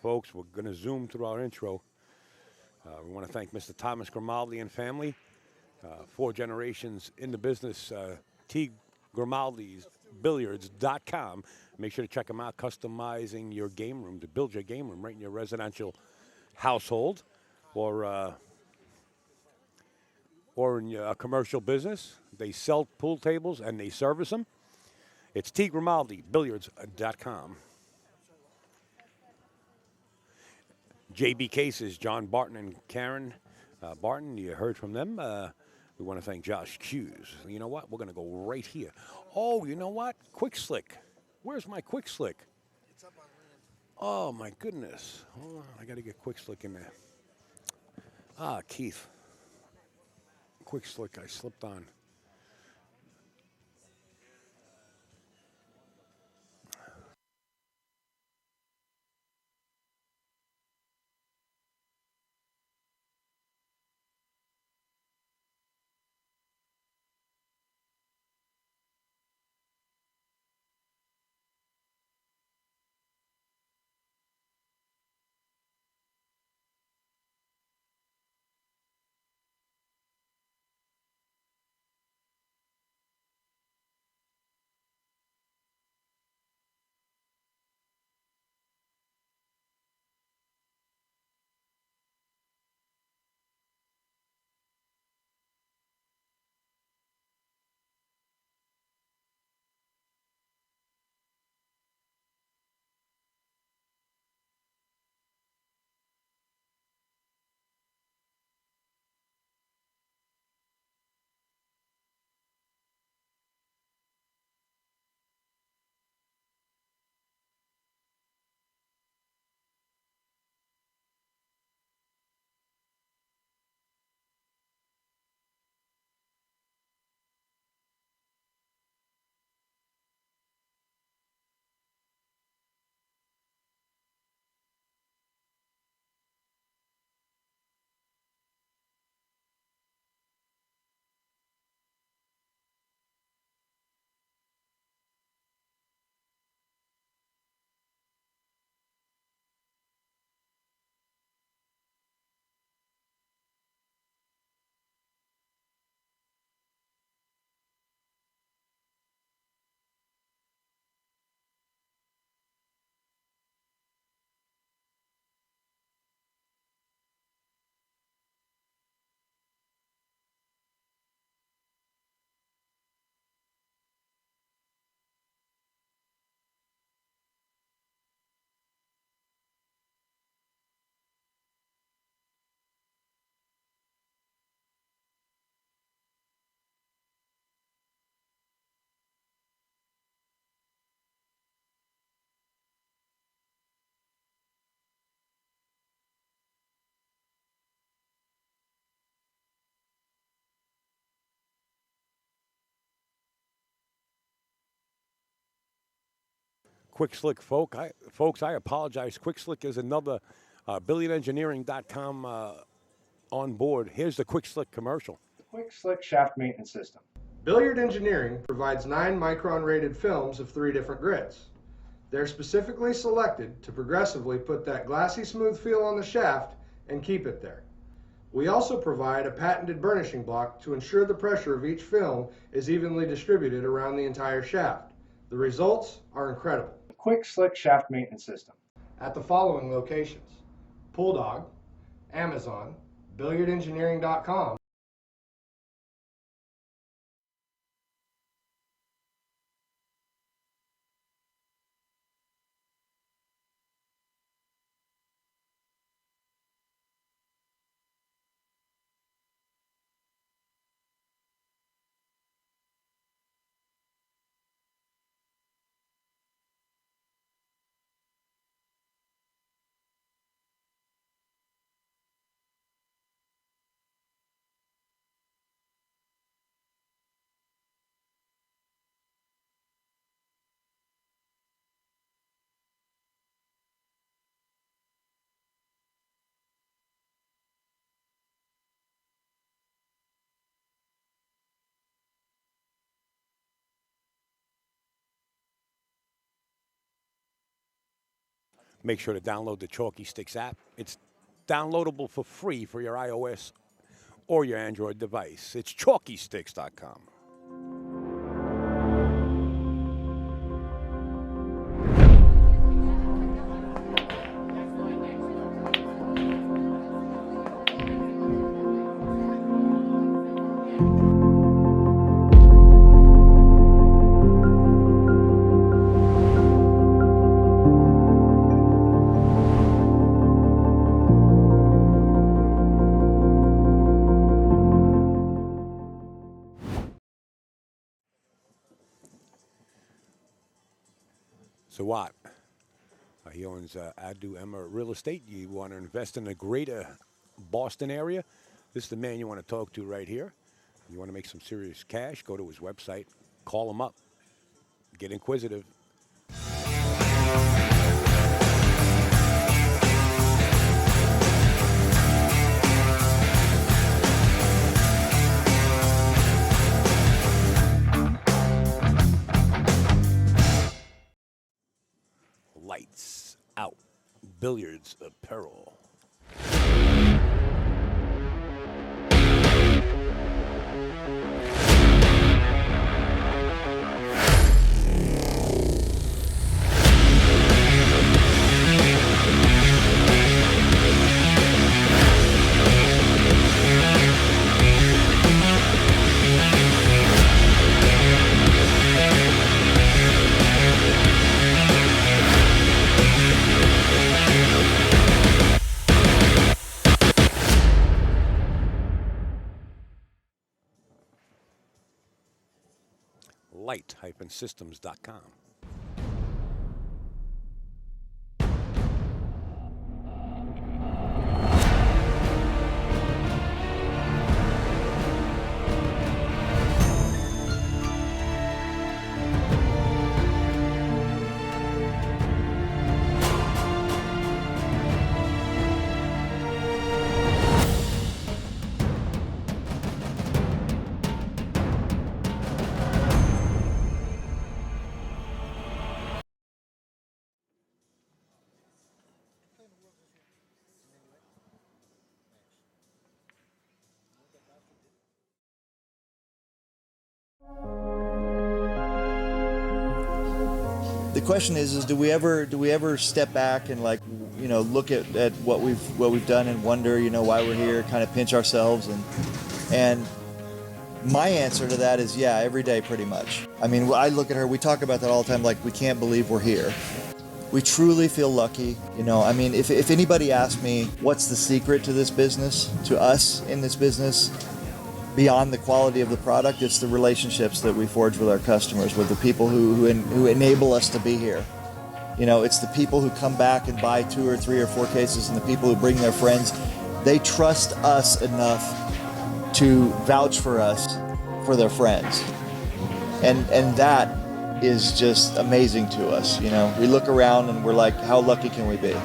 folks. We're going to zoom through our intro. We want to thank Mr. Thomas Grimaldi and family, 4 generations in the business. T. Grimaldi's Billiards.com. Make sure to check them out, customizing your game room to build your game room right in your residential household or in your commercial business. They sell pool tables and they service them. It's T. Grimaldi, Billiards.com. JB Cases, John Barton and Karen Barton, you heard from them. We want to thank Josh Hughes. You know what? We're going to go right here. Oh, you know what? Quick Slick. Where's my Quick Slick? Oh, my goodness. Hold on. I got to get Quick Slick in there. Keith. Quick Slick, I slipped on. Quick Slick, folks, I apologize. Quick Slick is another BilliardEngineering.com on board. Here's the Quick Slick commercial. Quick Slick Shaft Maintenance System. Billiard Engineering provides 9-micron rated films of 3 different grits. They're specifically selected to progressively put that glassy smooth feel on the shaft and keep it there. We also provide a patented burnishing block to ensure the pressure of each film is evenly distributed around the entire shaft. The results are incredible. Quick Slick Shaft Maintenance System. At the following locations: Pool Dog, Amazon, BilliardEngineering.com, make sure to download the Chalky Sticks app. It's downloadable for free for your iOS or your Android device. It's chalkysticks.com. So what? He owns Adu Emma Real Estate. You want to invest in the greater Boston area? This is the man you want to talk to right here. You want to make some serious cash? Go to his website. Call him up. Get inquisitive. Lights out. Billiards apparel. Light-systems.com. The question is do we ever step back and look at what we've done and wonder why we're here, kind of pinch ourselves and my answer to that is yeah, every day pretty much. I mean, I look at her, we talk about that all the time, like we can't believe we're here. We truly feel lucky. I mean, if anybody asked me what's the secret to this business, to us in this business, beyond the quality of the product, it's the relationships that we forge with our customers, with the people who enable us to be here. It's the people who come back and buy 2 or 3 or 4 cases, and the people who bring their friends. They trust us enough to vouch for us for their friends. And that is just amazing to us. We look around and we're like, how lucky can we be?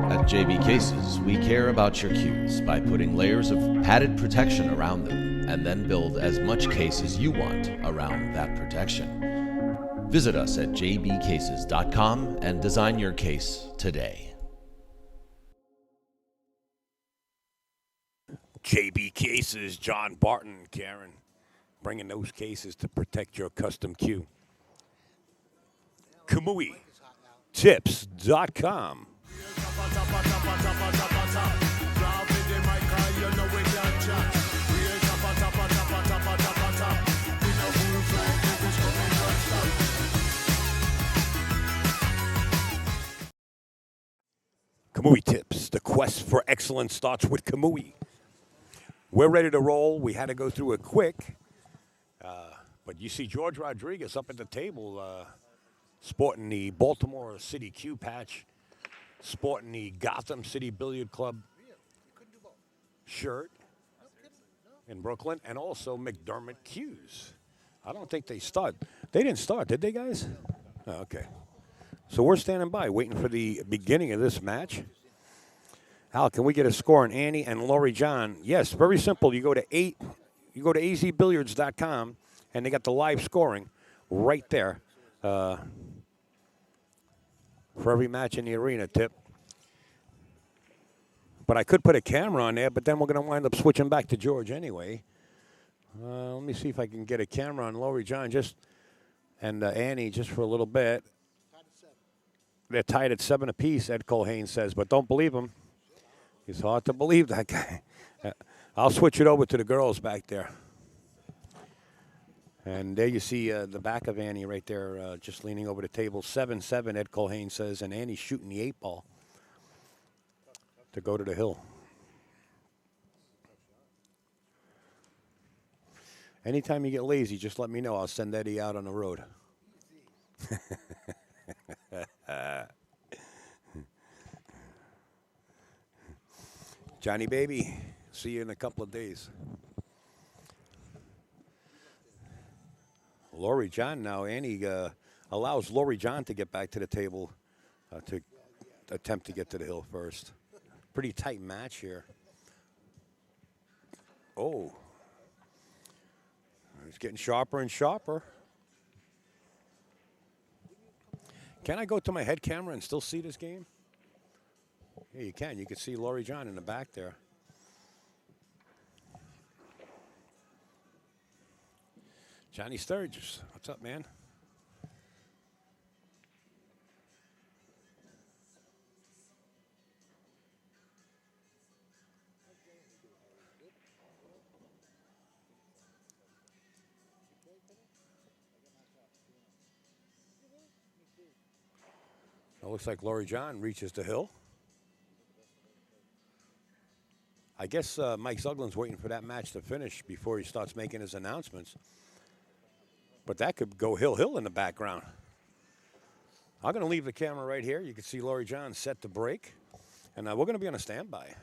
At JB Cases, we care about your cues by putting layers of padded protection around them and then build as much case as you want around that protection. Visit us at jbcases.com and design your case today. JB Cases, John Barton, Karen, bringing those cases to protect your custom cue. KamuiTips.com. Kamui Tips. The quest for excellence starts with Kamui. We're ready to roll. We had to go through it quick. But you see George Rodriguez up at the table sporting the Baltimore City Q patch, sporting the Gotham City Billiard Club shirt in Brooklyn, and also McDermott Q's. I don't think they start. They didn't start, did they, guys? Oh, okay. So we're standing by, waiting for the beginning of this match. Hal, can we get a score on Annie and Laurie John? Yes, very simple. You go to azbilliards.com, and they got the live scoring right there. for every match in the arena, Tip. But I could put a camera on there, but then we're going to wind up switching back to George anyway. Let me see if I can get a camera on Lori John and Annie just for a little bit. They're tied at 7 apiece, Ed Colhane says, but don't believe him. It's hard to believe that guy. I'll switch it over to the girls back there. And there you see the back of Annie right there, just leaning over the table. 7-7, Ed Colhane says, and Annie's shooting the 8-ball to go to the hill. Anytime you get lazy, just let me know. I'll send Eddie out on the road. Johnny baby, see you in a couple of days. Lori John now. Annie allows Lori John to get back to the table to attempt to get to the hill first. Pretty tight match here. Oh. It's getting sharper and sharper. Can I go to my head camera and still see this game? Yeah, you can. You can see Lori John in the back there. Johnny Sturgis, what's up, man? It looks like Lori John reaches the hill. I guess Mike Zuglin's waiting for that match to finish before he starts making his announcements. But that could go hill in the background. I'm going to leave the camera right here. You can see Lori John set to break. And we're going to be on a standby.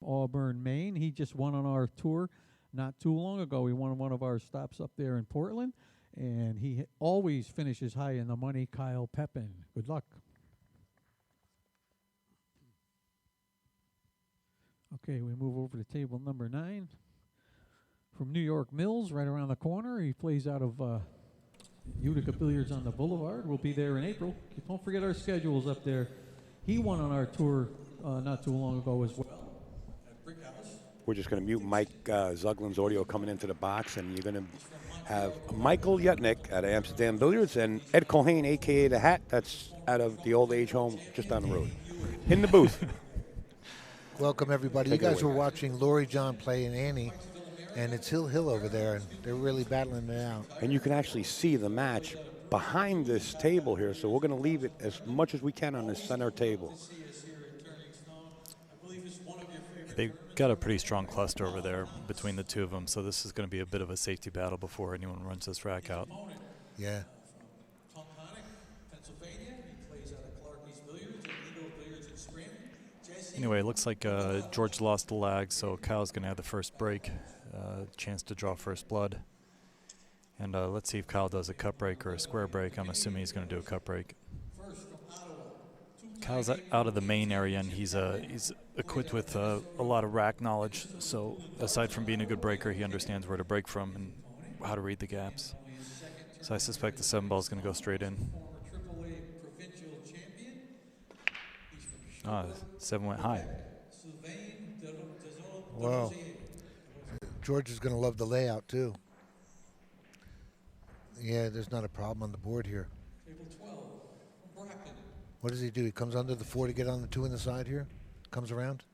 Auburn, Maine. He just won on our tour not too long ago. He won one of our stops up there in Portland, and he always finishes high in the money. Kyle Pepin. Good luck. Okay, we move over to table number 9. From New York Mills, right around the corner. He plays out of Utica Billiards on the Boulevard. We'll be there in April. Don't forget our schedules up there. He won on our tour not too long ago as well. We're just going to mute Mike Zuglin's audio coming into the box, and you're going to have Michael Yutnik at Amsterdam Billiards and Ed Colhane, a.k.a. The Hat, that's out of the old age home just down the road, in the booth. Welcome, everybody. Take you guys it away. were watching Lori John play and Annie, and it's Hill over there, and they're really battling it out. And you can actually see the match behind this table here, so we're going to leave it as much as we can on this center table. They've got a pretty strong cluster over there between the two of them, so this is going to be a bit of a safety battle before anyone runs this rack out. Yeah. Anyway, it looks like George lost the lag, so Kyle's going to have the first break, chance to draw first blood. And let's see if Kyle does a cut break or a square break. I'm assuming he's going to do a cut break. Kyle's out of the main area, and he's equipped with a lot of rack knowledge. So aside from being a good breaker, he understands where to break from and how to read the gaps. So I suspect the 7 ball is going to go straight in. 7 went high. Wow. George is going to love the layout, too. Yeah, there's not a problem on the board here. What does he do? He comes under the 4 to get on the 2 in the side here? Comes around?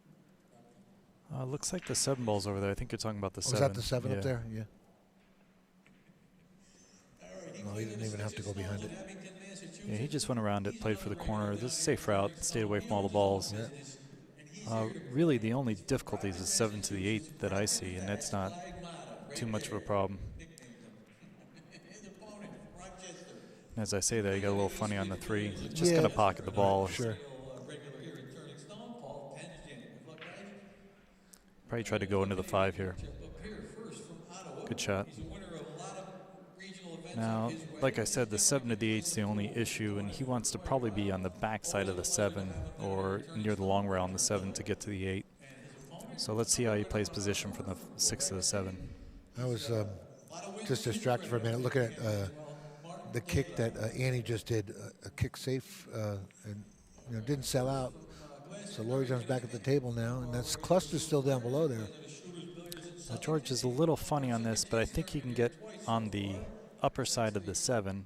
Looks like the 7 ball's over there. I think you're talking about the 7. Is that the 7 up there? Yeah. No, he didn't even have to go behind it. Yeah, he just went around it, played for the corner. This is a safe route, stayed away from all the balls. Yeah. Really, the only difficulty is the 7 to the 8 that I see, and that's not too much of a problem. And as I say that, he got a little funny on the 3. Just going to pocket the ball. Sure. Probably tried to go into the 5 here. Good shot. Now, like I said, the 7 to the 8 is the only issue, and he wants to probably be on the back side of the 7 or near the long rail on the 7 to get to the 8. So let's see how he plays position from the 6 to the 7. I was just distracted for a minute looking at the kick that Annie just did, a kick safe, and didn't sell out. So Lori John's back at the table now, and that's cluster's still down below there. Now George is a little funny on this, but I think he can get on the upper side of the 7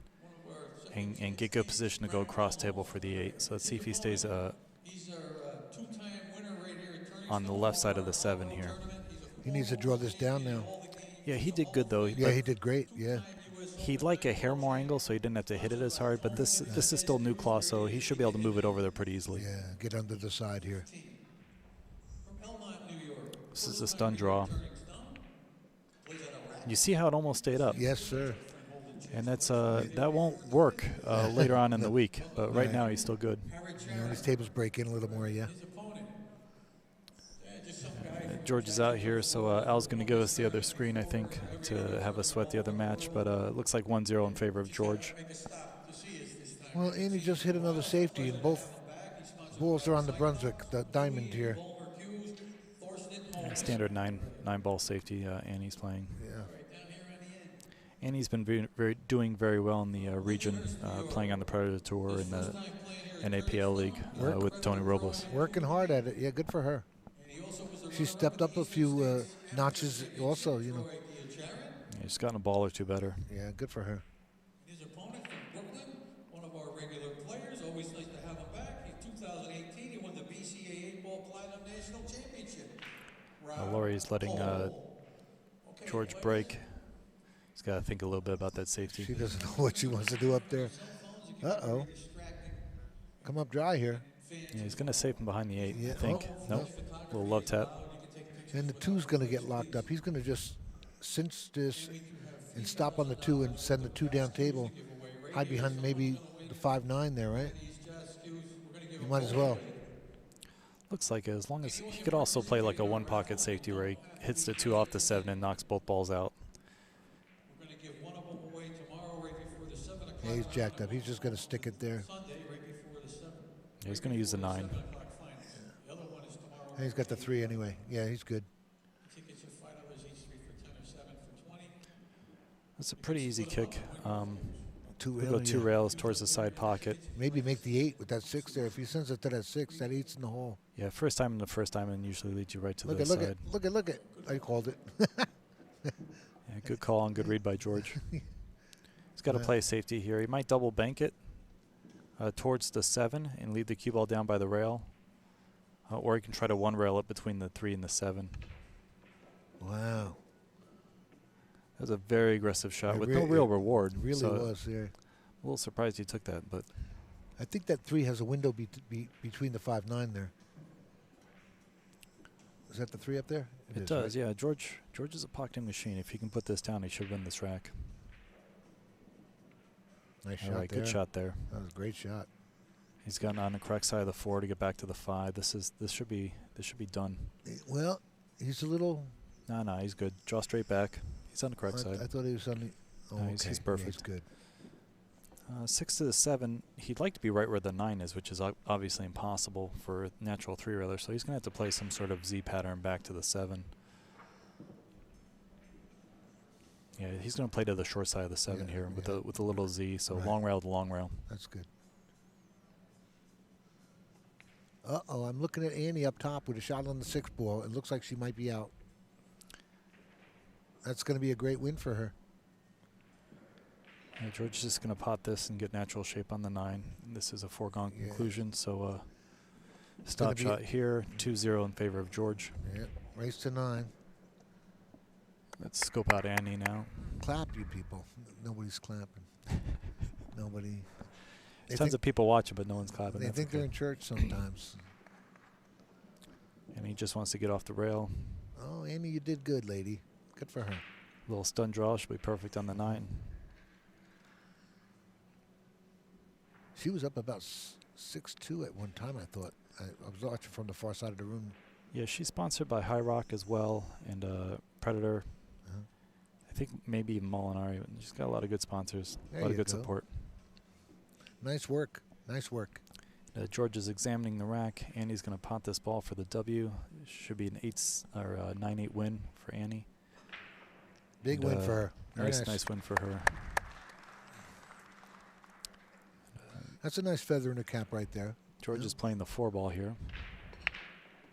and get good position to go across table for the 8. So let's see if he stays on the left side of the 7 here. He needs to draw this down now. Yeah, he did good though. Yeah, he did great. Yeah. He'd like a hair more angle, so he didn't have to hit it as hard. But this is still new claw, so he should be able to move it over there pretty easily. Yeah, get under the side here. This is a stun draw. You see how it almost stayed up? Yes, sir. And that's that won't work later on in the week. But right now he's still good. These tables break in a little more, yeah. George is out here, so Al's going to give us the other screen, I think, to have us sweat the other match. But it looks like 1-0 in favor of George. Well, Andy just hit another safety, and both balls are on the Brunswick, the diamond here. Yeah, standard nine ball safety Annie's playing. Yeah. Annie's been doing very well in the region, playing on the Predator Tour in the NAPL League with Tony Robles. Working hard at it. Yeah, good for her. She stepped up a few notches also, Yeah, she's gotten a ball or two better. Yeah, good for her. His opponent from Brooklyn, one of our regular players, always nice to have him back. In 2018, he won the BCA 8-Ball Platinum National Championship. Laurie's letting George break. He's got to think a little bit about that safety. She doesn't know what she wants to do up there. Uh-oh. Come up dry here. Yeah, he's going to save him behind the 8, Yeah. I think. Oh, nope. Little love tap. And the 2's going to get locked up. He's going to just cinch this and stop on the 2 and send the 2 down table. Hide behind maybe the 5-9 there, right? You might as well. Looks like as long as he could also play like a one pocket safety where he hits the 2 off the 7 and knocks both balls out. We're going to give one of them away tomorrow right before the 7 o'clock. Yeah, he's jacked up. He's just going to stick it there. Sunday right before the 7. Yeah, he's going to use the 9. The other one is tomorrow. And he's got the 3 anyway. Yeah, he's good. Tickets are $5 each, 3 for 10 or 7 for 20. That's a pretty easy kick. Two We'll go 2 rails towards the side pocket. Maybe make the 8 with that 6 there. If he sends it to that 6, that 8's in the hole. Yeah, first time and the first time and usually leads you right to Look the at, side. look at. I called it. Yeah, good call and good read by George. He's got to play safety here. He might double bank it towards the 7 and leave the cue ball down by the rail. Or he can try to 1 rail it between the 3 and the 7. Wow. That was a very aggressive shot with no It real reward. Really so was there. A little surprised he took that, but I think that 3 has a window between the 5-9 there. Is that the 3 up there? it is, does. right? Yeah, George is a pocketing machine. If he can put this down, he should win this rack. Nice All shot right, there. good shot there. That was a great shot. He's gotten on the correct side of the 4 to get back to the 5. This should be done. Well, he's a little. No, he's good. Draw straight back. He's on the correct side. I thought he was on the. Oh, No, okay. he's perfect. Yeah, he's good. 6 to the 7. He'd like to be right where the 9 is, which is obviously impossible for a natural 3-railer. So he's going to have to play some sort of Z pattern back to the 7. Yeah, he's going to play to the short side of the 7 here with a little Z. So long rail to long rail. That's good. Uh-oh, I'm looking at Annie up top with a shot on the 6 ball. It looks like she might be out. That's going to be a great win for her. Yeah, George is just going to pot this and get natural shape on the 9. This is a foregone conclusion. So stop shot here, 2-0 in favor of George. Yeah, race to 9. Let's scope out Annie now. Clap, you people. Nobody's clapping. Nobody. Tons of people watching, but no one's clapping. They think they're in church sometimes. And he just wants to get off the rail. Oh, Annie, you did good, lady. Good for her. Little stun draw should be perfect on the 9. She was up about 6-2 at one time, I thought. I was watching from the far side of the room. Yeah, she's sponsored by High Rock as well and Predator. I think maybe even Molinari. She's got a lot of good sponsors, a lot of good support. Nice work. Nice work. George is examining the rack. Annie's going to pot this ball for the W. Should be an 9-8 win for Annie. Big win for her. Nice win for her. That's a nice feather in the cap right there. George is playing the 4 ball here.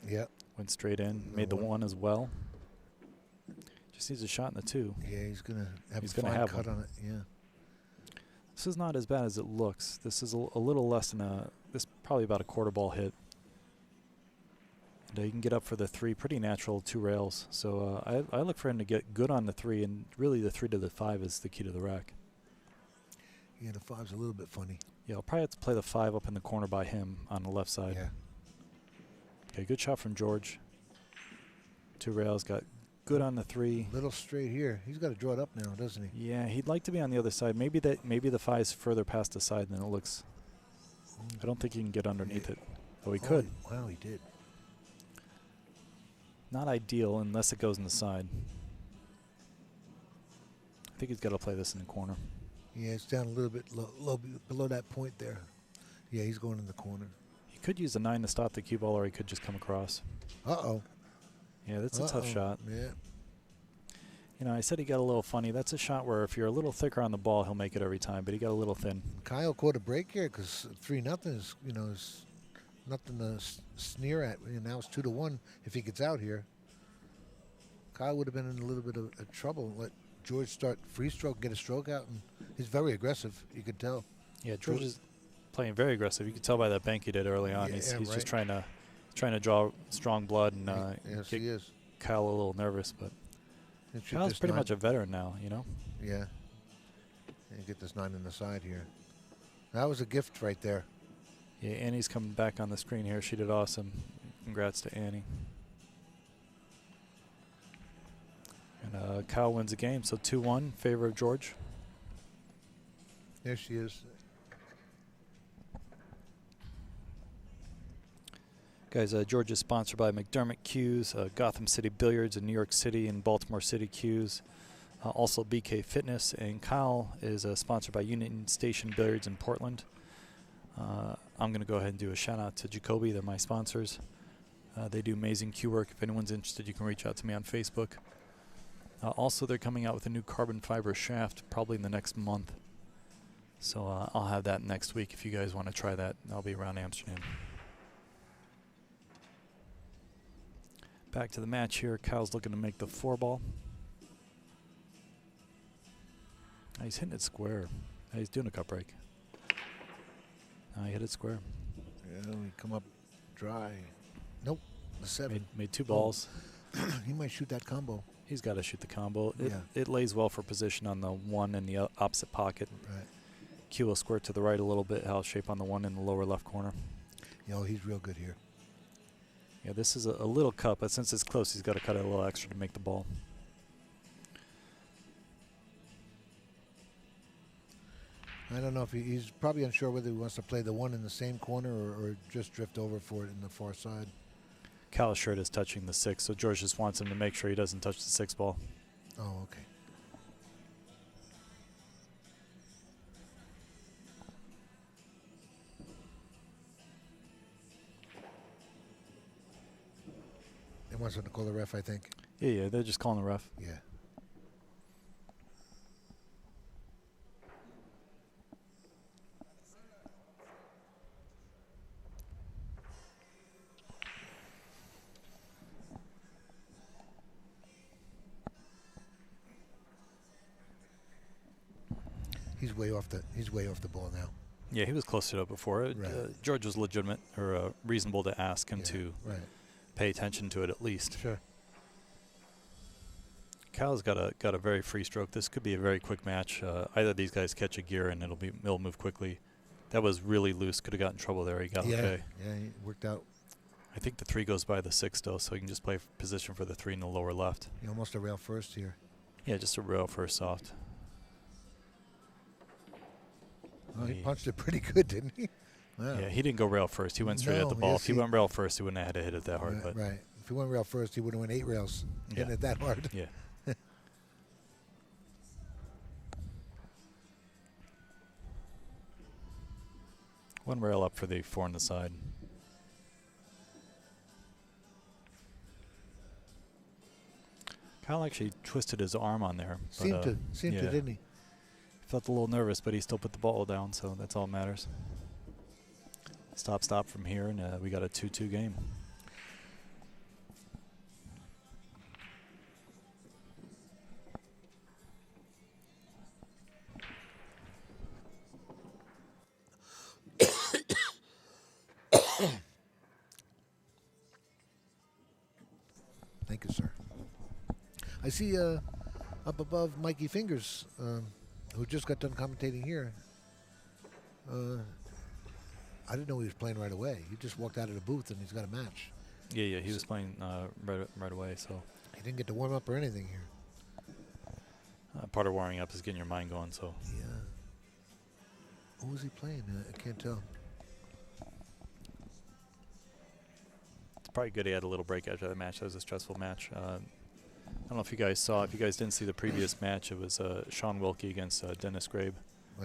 Yep. Went straight in. Made the 1 as well. Just needs a shot in the 2. Yeah, he's going to have a fine cut on it. Yeah. This is not as bad as it looks. This is a little less than this probably about a quarter ball hit. And you can get up for the 3, pretty natural 2 rails. So I look for him to get good on the 3, and really the 3 to the 5 is the key to the rack. Yeah, the 5's a little bit funny. Yeah, I'll probably have to play the 5 up in the corner by him on the left side. Yeah. Okay, good shot from George. 2 rails, got good on the 3. Little straight here. He's got to draw it up now, doesn't he? Yeah, he'd like to be on the other side. Maybe the 5's further past the side than it looks. I don't think he can get underneath it. Oh, he could. Wow, he did. Not ideal unless it goes in the side. I think he's got to play this in the corner. Yeah, it's down a little bit low below that point there. Yeah, he's going in the corner. He could use the 9 to stop the cue ball, or he could just come across. Uh-oh. Yeah, that's a tough shot. Yeah. You know, I said he got a little funny. That's a shot where if you're a little thicker on the ball, he'll make it every time, but he got a little thin. Kyle caught a break here because 3-0 is, is nothing to sneer at. Now it's 2-1 if he gets out here. Kyle would have been in a little bit of trouble. Let George start free stroke, get a stroke out, and he's very aggressive, you could tell. Yeah, George is playing very aggressive. You can tell by that bank he did early on. Yeah, he's just trying to draw strong blood and yes, get he is. Kyle a little nervous, but Kyle's pretty much a veteran now, Yeah. And get this 9 in the side here. That was a gift right there. Yeah, Annie's coming back on the screen here. She did awesome. Congrats to Annie. And Kyle wins the game, so 2-1 favor of George. There she is. Guys, George is sponsored by McDermott Cues, Gotham City Billiards in New York City, and Baltimore City Cues. Also BK Fitness, and Kyle is sponsored by Union Station Billiards in Portland. I'm going to go ahead and do a shout out to Jacoby. They're my sponsors. They do amazing cue work. If anyone's interested, you can reach out to me on Facebook. Also, they're coming out with a new carbon fiber shaft probably in the next month. So I'll have that next week if you guys want to try that. I'll be around Amsterdam. Back to the match here. Kyle's looking to make the 4-ball. He's hitting it square. He's doing a cut break. He hit it square. Yeah, we come up dry. Nope, the 7. Made 2 balls. He might shoot that combo. He's got to shoot the combo. Yeah. It lays well for position on the 1 in the opposite pocket. Right. Q will squirt to the right a little bit. House shape on the 1 in the lower left corner. He's real good here. Yeah, this is a little cut, but since it's close, he's got to cut it a little extra to make the ball. I don't know if he's probably unsure whether he wants to play the 1 in the same corner or just drift over for it in the far side. Cal's shirt is touching the 6, so George just wants him to make sure he doesn't touch the 6 ball. Oh, okay. He wants him to call the ref, I think. Yeah, they're just calling the ref. Yeah. He's way off the ball now. Yeah, he was close to it before. Right. George was legitimate or reasonable to ask him to pay attention to it at least. Sure. Cal's got a very free stroke. This could be a very quick match. Either of these guys catch a gear and it'll move quickly. That was really loose. Could have got in trouble there. He got okay. Yeah, he worked out. I think the 3 goes by the 6 though, so he can just play position for the 3 in the lower left. He almost a rail first here. Yeah, just a rail first soft. Oh, he punched it pretty good, didn't he? Wow. Yeah, he didn't go rail first. He went straight at the ball. If he went rail first, he wouldn't have had to hit it that hard. Right. If he went rail first, he would have went 8 rails hitting it that hard. Yeah. One rail up for the 4 on the side. Kyle actually twisted his arm on there. Seemed to, didn't he? Felt a little nervous, but he still put the ball down, so that's all that matters. Stop from here, and we got a 2-2 game. Thank you, sir. I see up above Mikey Fingers, who just got done commentating here. I didn't know he was playing right away. He just walked out of the booth and he's got a match. Yeah, he was playing right away. So he didn't get to warm up or anything here. Part of warming up is getting your mind going. So yeah. Who was he playing? I can't tell. It's probably good he had a little break after that match. That was a stressful match. I don't know if you guys saw. If you guys didn't see the previous match, it was Sean Wilkie against Dennis Grabe.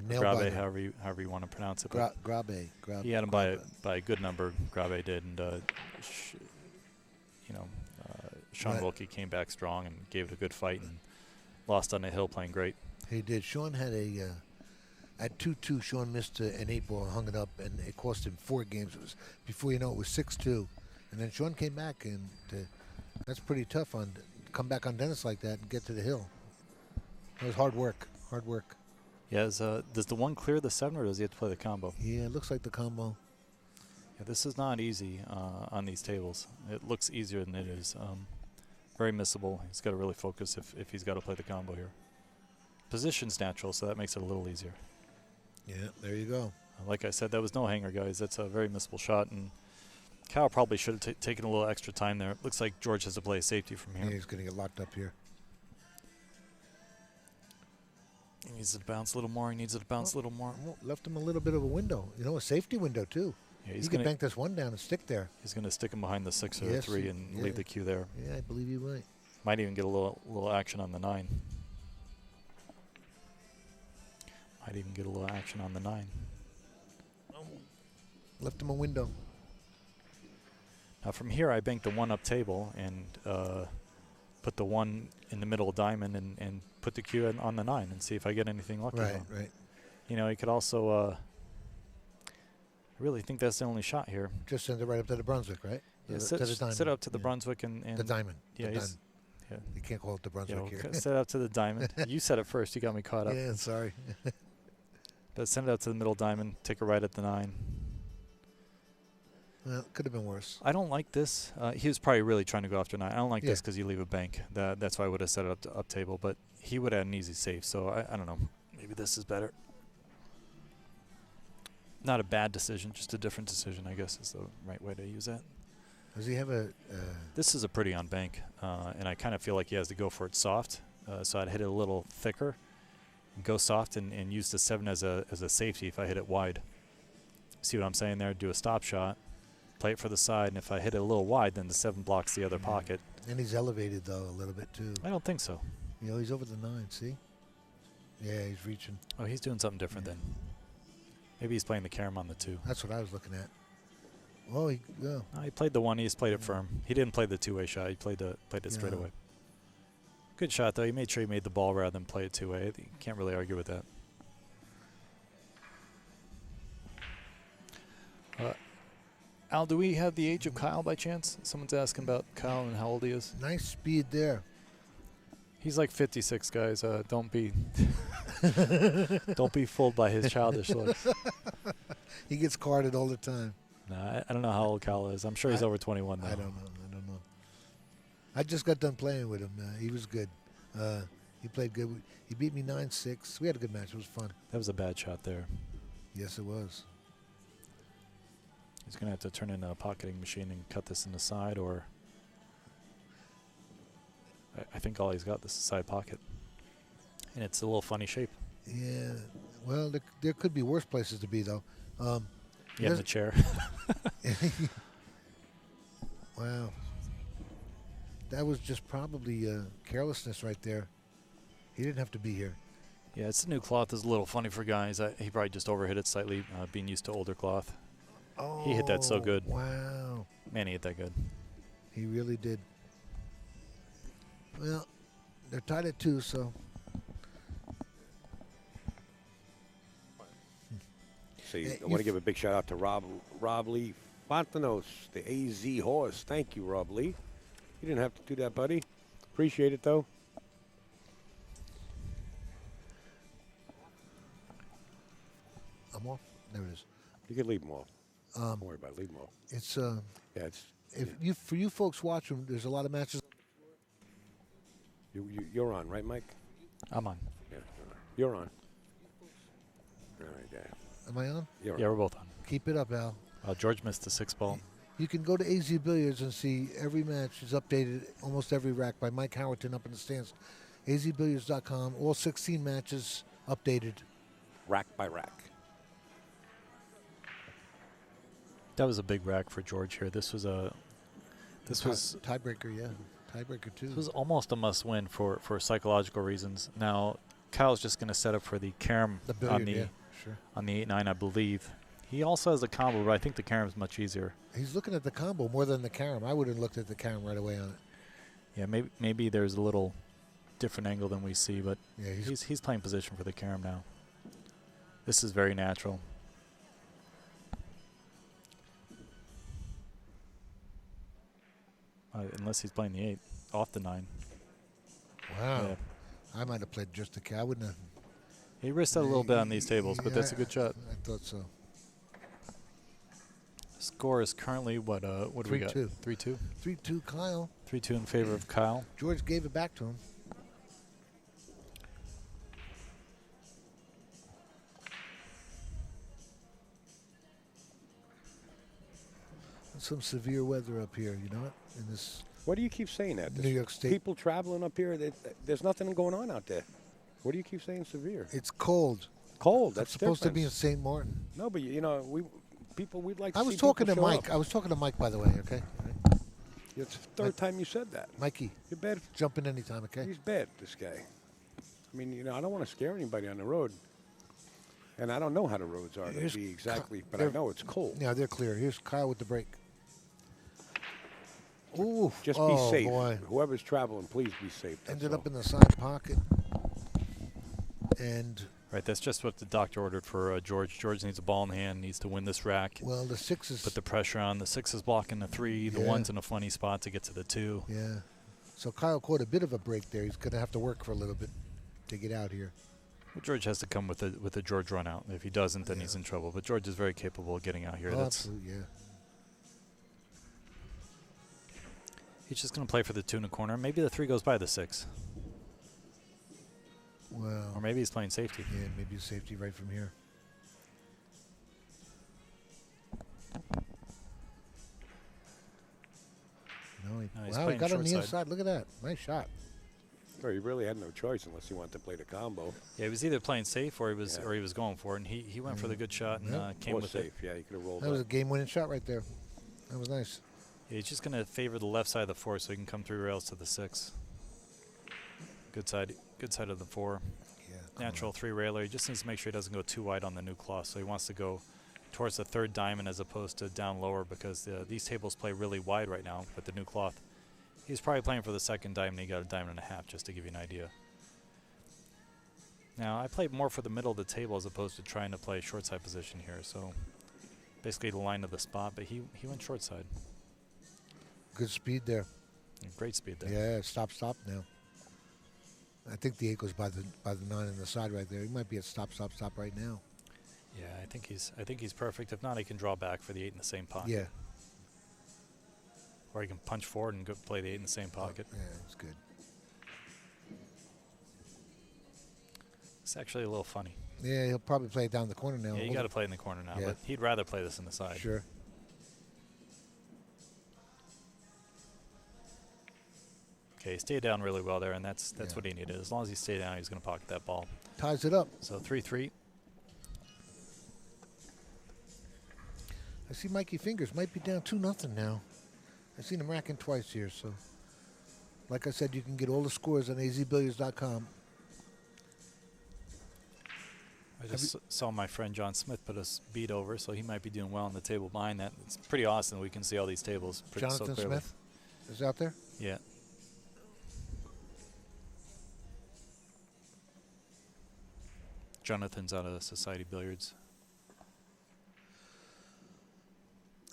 Grabe, however you want to pronounce it. Grabe. He had him by a good number. Grabe did, and Sean Wilkie came back strong and gave it a good fight and lost on the hill playing great. He did. Sean had at 2-2. Sean missed an 8-ball and hung it up, and it cost him 4 games. It was before you know it was 6-2, and then Sean came back, and that's pretty tough on come back on Dennis like that and get to the hill. It was hard work. Yeah, does the 1 clear the 7, or does he have to play the combo? Yeah, it looks like the combo. Yeah, this is not easy on these tables. It looks easier than it is. Very missable. He's got to really focus if he's got to play the combo here. Position's natural, so that makes it a little easier. Yeah, there you go. Like I said, that was no hanger, guys. That's a very missable shot, and Cal probably should have taken a little extra time there. It looks like George has to play a safety from here. Yeah, he's going to get locked up here. He needs it to bounce a little more. Left him a little bit of a window. A safety window, too. Yeah, He could bank this one down and stick there. He's going to stick him behind the 6 or the Yes, 3 and leave the cue there. Yeah, I believe you might. Might even get a little action on the 9. Might even get a little action on the 9. Left him a window. Now from here, I bank the 1 up table and put the 1 in the middle of diamond and put the cue on the 9 and see if I get anything lucky. Right, right. You know, he could also. I really think that's the only shot here. Just send it right up to the Brunswick, right? Yeah, to the diamond. Sit up to the Brunswick and the diamond. Yeah, the he's, diamond. yeah. You can't call it the Brunswick here. Set up to the diamond. You said it first. You got me caught up. Yeah, sorry. But send it up to the middle diamond. Take a right at the 9. Well, could have been worse. I don't like this. He was probably really trying to go after 9. I don't like this Yeah. because you leave a bank. That's why I would have set it up to up table. But he would have had an easy save. So I don't know. Maybe this is better. Not a bad decision, just a different decision, I guess is the right way to use that. Does he have a... This is a pretty on bank, and I kind of feel like he has to go for it soft. So I'd hit it a little thicker, go soft, and use the 7 as a safety if I hit it wide. See what I'm saying there? Do a stop shot, play it for the side, and if I hit it a little wide, then the 7 blocks the other pocket. And he's elevated, though, a little bit, too. I don't think so. You know, he's over the 9, see? Yeah, he's reaching. Oh, he's doing something different then. Maybe he's playing the carom on the 2. That's what I was looking at. Oh, he played the 1. He just played it firm. He didn't play the 2-way shot. He played it straight away. Good shot, though. He made sure he made the ball rather than play it 2-way. You can't really argue with that. Al, do we have the age of Kyle by chance? Someone's asking about Kyle and how old he is. nice speed there. He's like 56, guys. Don't be don't be fooled by his childish looks. He gets carded all the time. Nah, I don't know how old Kyle is. I'm sure he's over 21 now. I don't know. I just got done playing with him. He was good. He played good. He beat me 9-6. We had a good match. It was fun. That was a bad shot there. Yes, it was. He's going to have to turn in a pocketing machine and cut this in the side, or I think all he's got is the side pocket. And it's a little funny shape. Yeah. Well, there could be worse places to be, though. Yeah, in the chair. Wow. That was just probably carelessness right there. He didn't have to be here. Yeah, it's the new cloth is a little funny for guys. He probably just overhit it slightly, being used to older cloth. Oh, He hit that so good. Wow. Man, he hit that good. He really did. Well, they're tied at 2, so. So I want to give a big shout out to Rob Lee Fontanos, the AZ horse. Thank you, Rob Lee. You didn't have to do that, buddy. Appreciate it, though. I'm off. There it is. You can leave them off. Don't worry about it. Leave them off. It's Yeah, it's. for you folks watching, there's a lot of matches. You're on, right, Mike? I'm on. Yeah, you're on. All right, yeah. Am I on? You're Yeah, on. we're both on. Keep it up, Al. George missed the 6 ball. You can go to AZ Billiards and see every match is updated, almost every rack by Mike Howerton up in the stands. azbilliards.com, all 16 matches updated. Rack by rack. That was a big rack for George here. This was Tiebreaker, yeah. Tiebreaker, too. This was almost a must-win for psychological reasons. Now, Kyle's just going to set up for the carom The billiard, on the yeah, sure. on the 8-9, I believe. He also has the combo, but I think the carom's much easier. He's looking at the combo more than the carom. I would have looked at the carom right away on it. Yeah, maybe there's a little different angle than we see, but Yeah, he's playing position for the carom now. This is very natural. Unless he's playing the 8 off the 9. Wow. Yeah. I might have played just the carom. I wouldn't have. He risked out a little bit on these tables, but Yeah, that's a good shot. I thought so. Score is currently what do we got? 3-2. 3-2. 3-2 Kyle. 3-2 in favor of Kyle. George gave it back to him. Some severe weather up here, you know what? In this Why do you keep saying that? New York State. People traveling up here, there's nothing going on out there. What do you keep saying severe? It's cold. Cold. That's That's supposed to be in different. St. Martin. No, but people we'd like to I see was talking to people show Mike. up. I was talking to Mike, by the way. Okay. It's the third time you said that. Mikey, You're bad. jump in anytime. Okay. He's bad, this guy. I mean, I don't want to scare anybody on the road. And I don't know how the roads are Here's to be exactly, but I know it's cold. Yeah, they're clear. Here's Kyle with the break. Ooh. Just oh, be safe. Boy. Whoever's traveling, please be safe. Ended all. up in the side pocket. And Right, that's just what the doctor ordered for George. George needs a ball in hand, needs to win this rack. well, the 6 is. Put the pressure on. The 6 is blocking the 3. The Yeah. 1's in a funny spot to get to the 2. Yeah. So Kyle caught a bit of a break there. He's going to have to work for a little bit to get out here. Well, George has to come with a George run out. If he doesn't, then he's in trouble. But George is very capable of getting out here. Oh, That's absolutely, yeah. He's just going to play for the 2 in the corner. Maybe the 3 goes by the 6. Well, Or maybe he's playing safety. yeah, maybe safety right from here. No, he's wow, he playing got on short the side. inside. Look at that. Nice shot. So he really had no choice unless he wanted to play the combo. Yeah, he was either playing safe or he was Yeah. or he was going for it. And he went for the good shot and Yeah. came Or with safe. it. Yeah, he could have rolled That was a up. game-winning shot right there. That was nice. Yeah, he's just going to favor the left side of the 4 so he can come 3 rails to the 6. Good side of the 4. Yeah. Natural 3 railer. He just needs to make sure he doesn't go too wide on the new cloth. So he wants to go towards the 3rd diamond as opposed to down lower because these tables play really wide right now with the new cloth. He's probably playing for the 2nd diamond. He got a diamond and a half, just to give you an idea. Now, I played more for the middle of the table as opposed to trying to play short side position here. So basically the line of the spot, but he went short side. Good speed there. Great speed there. Yeah, stop now. I think the 8 goes by the 9 on the side right there. He might be at stop right now. Yeah, I think he's perfect. If not, he can draw back for the 8 in the same pocket. Yeah. Or he can punch forward and go play the 8 in the same pocket. Yeah, it's good. It's actually a little funny. Yeah, he'll probably play it down the corner now. Yeah, you got to play in the corner now, Yeah. but he'd rather play this in the side. Sure. Okay, he stayed down really well there, and that's Yeah. what he needed. As long as he stayed down, he's going to pocket that ball. Ties it up. So 3-3. I see Mikey Fingers might be down 2-0 now. I've seen him racking twice here, so. Like I said, you can get all the scores on azbilliards.com. I just saw my friend John Smith put us beat over, so he might be doing well on the table behind that. It's pretty awesome. We can see all these tables pretty so Jonathan clearly. Smith is out there. Yeah. Jonathan's out of Society Billiards.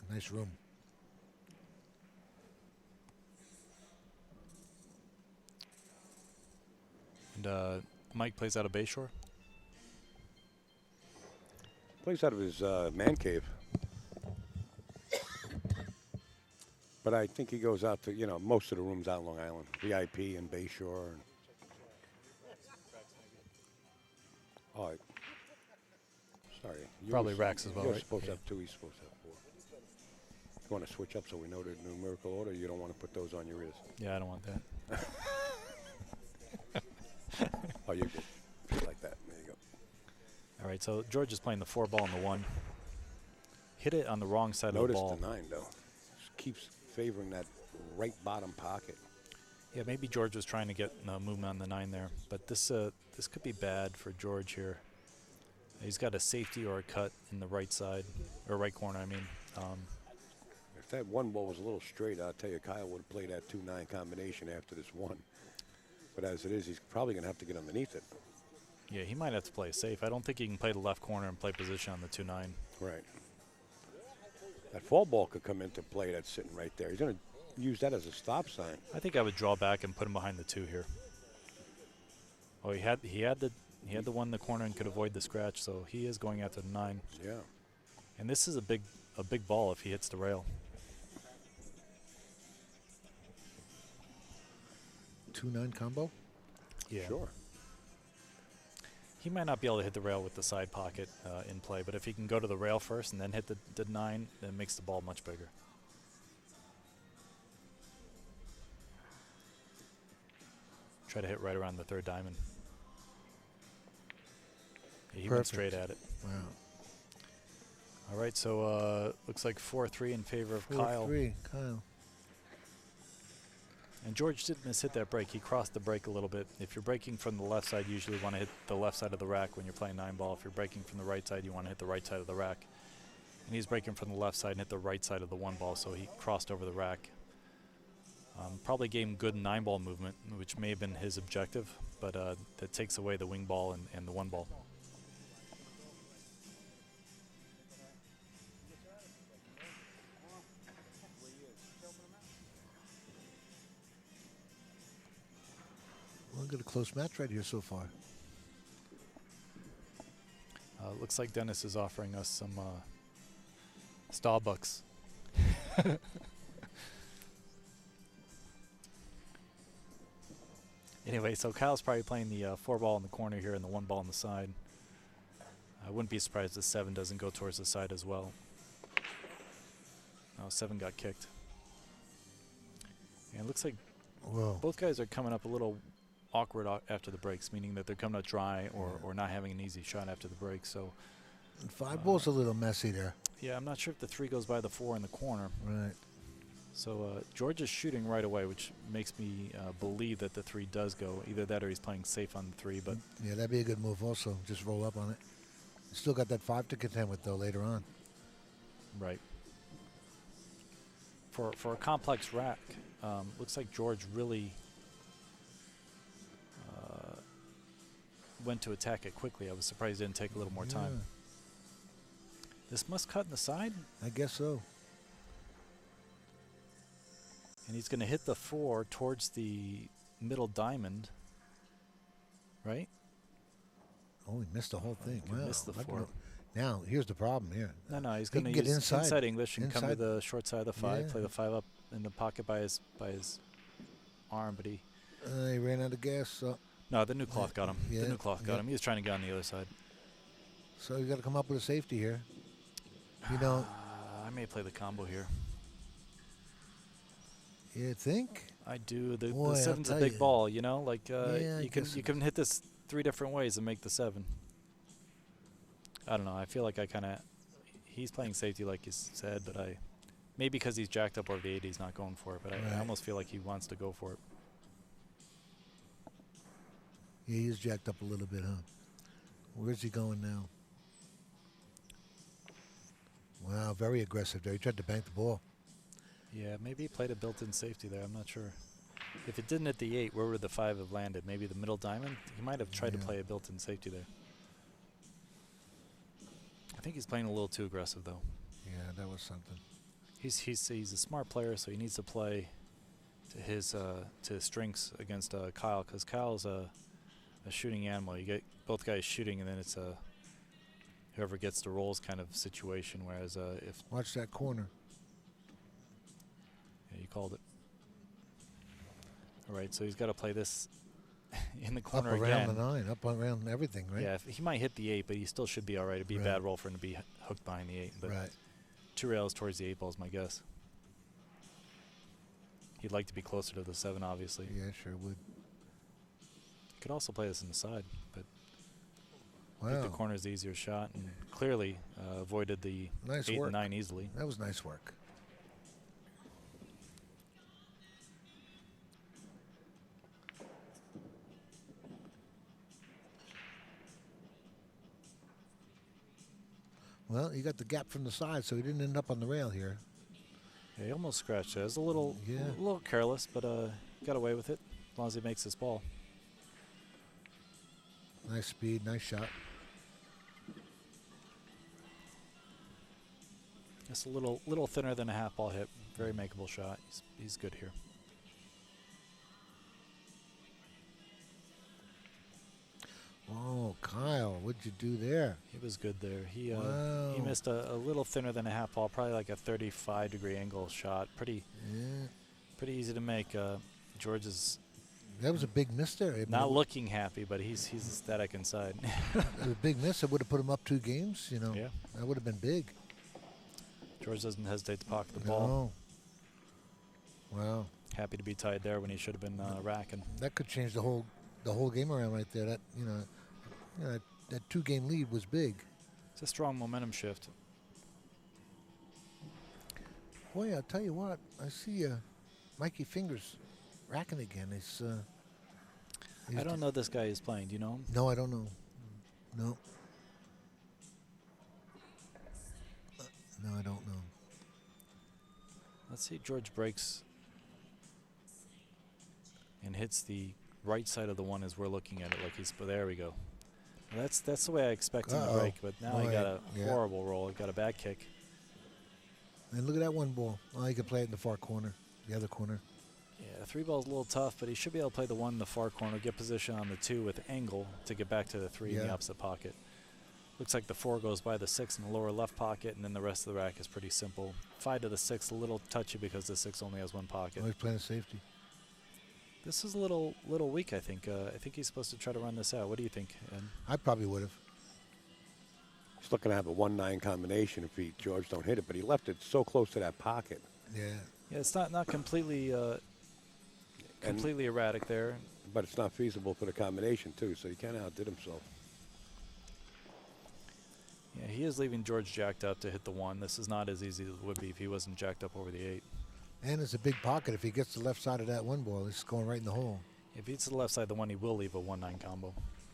Nice room. And Mike plays out of Bayshore. Plays out of his man cave. But I think he goes out to, most of the rooms out on Long Island. VIP and Bayshore. And oh, sorry. Probably racks as well, You're right? supposed to Yeah. have 2, he's supposed to have 4. You want to switch up so we know the numerical order? You don't want to put those on your wrist. Yeah, I don't want that. Oh, you're good. Just like that. There you go. All right, so George is playing the 4 ball and the 1. Hit it on the wrong side of the Notice ball. the 9, though. Just keeps favoring that right bottom pocket. Yeah, maybe George was trying to get movement on the 9 there, but this could be bad for George here. He's got a safety or a cut in the right side, or right corner, I mean. If that 1 ball was a little straight, I'll tell you, Kyle would have played that 2-9 combination after this 1. But as it is, he's probably going to have to get underneath it. Yeah, he might have to play it safe. I don't think he can play the left corner and play position on the 2-9. Right. That fall ball could come into play that's sitting right there. He's going to use that as a stop sign. I think I would draw back and put him behind the 2 here. Oh, he had the 1 in the corner and could avoid the scratch, so he is going after the 9. Yeah. And this is a big ball if he hits the rail. 2-9 combo. Yeah. Sure. He might not be able to hit the rail with the side pocket in play, but if he can go to the rail first and then hit the 9, then it makes the ball much bigger. Try to hit right around the 3rd diamond. Yeah, he went Perfect. straight at it. Wow. All right, so looks like 4-3 in favor of Kyle. 4-3, Kyle. And George did miss-hit that break. He crossed the break a little bit. If you're breaking from the left side, you usually want to hit the left side of the rack when you're playing 9-ball. If you're breaking from the right side, you want to hit the right side of the rack. And he's breaking from the left side and hit the right side of the 1-ball, so he crossed over the rack. Probably gave him good 9-ball movement, which may have been his objective, but that takes away the wing ball and the 1-ball. We'll get a close match right here so far. Looks like Dennis is offering us some Starbucks. Anyway, so Kyle's probably playing the 4-ball in the corner here and the 1-ball on the side. I wouldn't be surprised if 7 doesn't go towards the side as well. Oh, 7 got kicked. And it looks like both guys are coming up a little awkward after the breaks, meaning that they're coming up dry or not having an easy shot after the break. So 5-ball's a little messy there. Yeah, I'm not sure if the 3 goes by the 4 in the corner. Right. So George is shooting right away, which makes me believe that the 3 does go. Either that or he's playing safe on the 3. But yeah, that'd be a good move also. Just roll up on it. Still got that 5 to contend with, though, later on. Right. For a complex rack, looks like George really went to attack it quickly. I was surprised it didn't take a little more time. This must cut in the side? I guess so. And he's going to hit the 4 towards the middle diamond, right? Oh, he missed the whole thing. He missed the 4. Now, here's the problem here. No, he's going to get use inside English and come to the short side of the 5, play the 5 up in the pocket by his arm, but he ran out of gas. So no, the new cloth got him. Yeah, the new cloth got him. He was trying to get on the other side. So you got to come up with a safety here. You know, I may play the combo here. You think? I do. The Boy, 7's a I'll big tell ball, you know. Like I you can hit this 3 different ways and make the 7. I don't know. I feel like he's playing safety like you said, but maybe because he's jacked up over the 8, he's not going for it. But I almost feel like he wants to go for it. Yeah, he's jacked up a little bit, huh? Where's he going now? Wow, very aggressive there. He tried to bank the ball. Yeah, maybe he played a built-in safety there. I'm not sure. If it didn't hit the 8, where would the 5 have landed? Maybe the middle diamond? He might have tried to play a built-in safety there. I think he's playing a little too aggressive, though. Yeah, that was something. He's a smart player, so he needs to play to his strengths against Kyle, because Kyle's a shooting animal. You get both guys shooting, and then it's a whoever gets the rolls kind of situation. Whereas if watch that corner. Yeah, you called it. All right, so he's got to play this in the corner up again. around the 9, up around everything, right? Yeah, he might hit the 8, but he still should be all right. It'd be a bad roll for him to be hooked behind the 8. But 2 rails towards the 8 ball is my guess. He'd like to be closer to the 7, obviously. Yeah, sure would. Could also play this in the side, but wow. I think the corner is the easier shot, and clearly avoided the 8 and 9 easily. That was nice work. Well, he got the gap from the side, so he didn't end up on the rail here. Yeah, he almost scratched it. It was a little careless, but got away with it as long as he makes this ball. Nice speed, nice shot. Just a little thinner than a half ball hit. Very makeable shot. He's good here. Oh, Kyle, what'd you do there? He was good there. He Wow. missed a little thinner than a half ball, probably like a 35-degree angle shot. Pretty easy to make. George is That was a big miss there. not looking happy, but he's ecstatic inside. It was a big miss. It would have put him up 2 games, you know. Yeah. That would have been big. George doesn't hesitate to pocket the ball. No. Wow. Happy to be tied there when he should have been racking. That could change the whole game around right there. That 2-game lead was big. It's a strong momentum shift. Boy, I'll tell you what. I see Mikey Fingers racking again. He's I don't know this guy is playing. Do you know him? No, I don't know. No. No, I don't know. Let's see. George breaks and hits the right side of the one as we're looking at it. Like he's. There we go. Well, that's the way I expect him to break. But now he got a horrible roll. He got a bad kick. And look at that one ball. Oh, he can play it in the far corner, the other corner. Yeah, the 3 ball's a little tough, but he should be able to play the 1 in the far corner, get position on the 2 with angle to get back to the 3 in the opposite pocket. Looks like the 4 goes by the 6 in the lower left pocket, and then the rest of the rack is pretty simple. 5 to the 6, a little touchy because the 6 only has 1 pocket. Oh, he's playing safety. This is a little weak, I think. I think he's supposed to try to run this out. What do you think, Ed? I probably would have. He's looking to have a 1-9 combination if George don't hit it, but he left it so close to that pocket. Yeah. Yeah, it's not completely completely erratic there. But it's not feasible for the combination, too, so he kind of outdid himself. Yeah, he is leaving George jacked up to hit the 1. This is not as easy as it would be if he wasn't jacked up over the 8. And it's a big pocket. If he gets the left side of that 1 ball, it's going right in the hole. If he hits the left side of the 1, he will leave a 1-9 combo.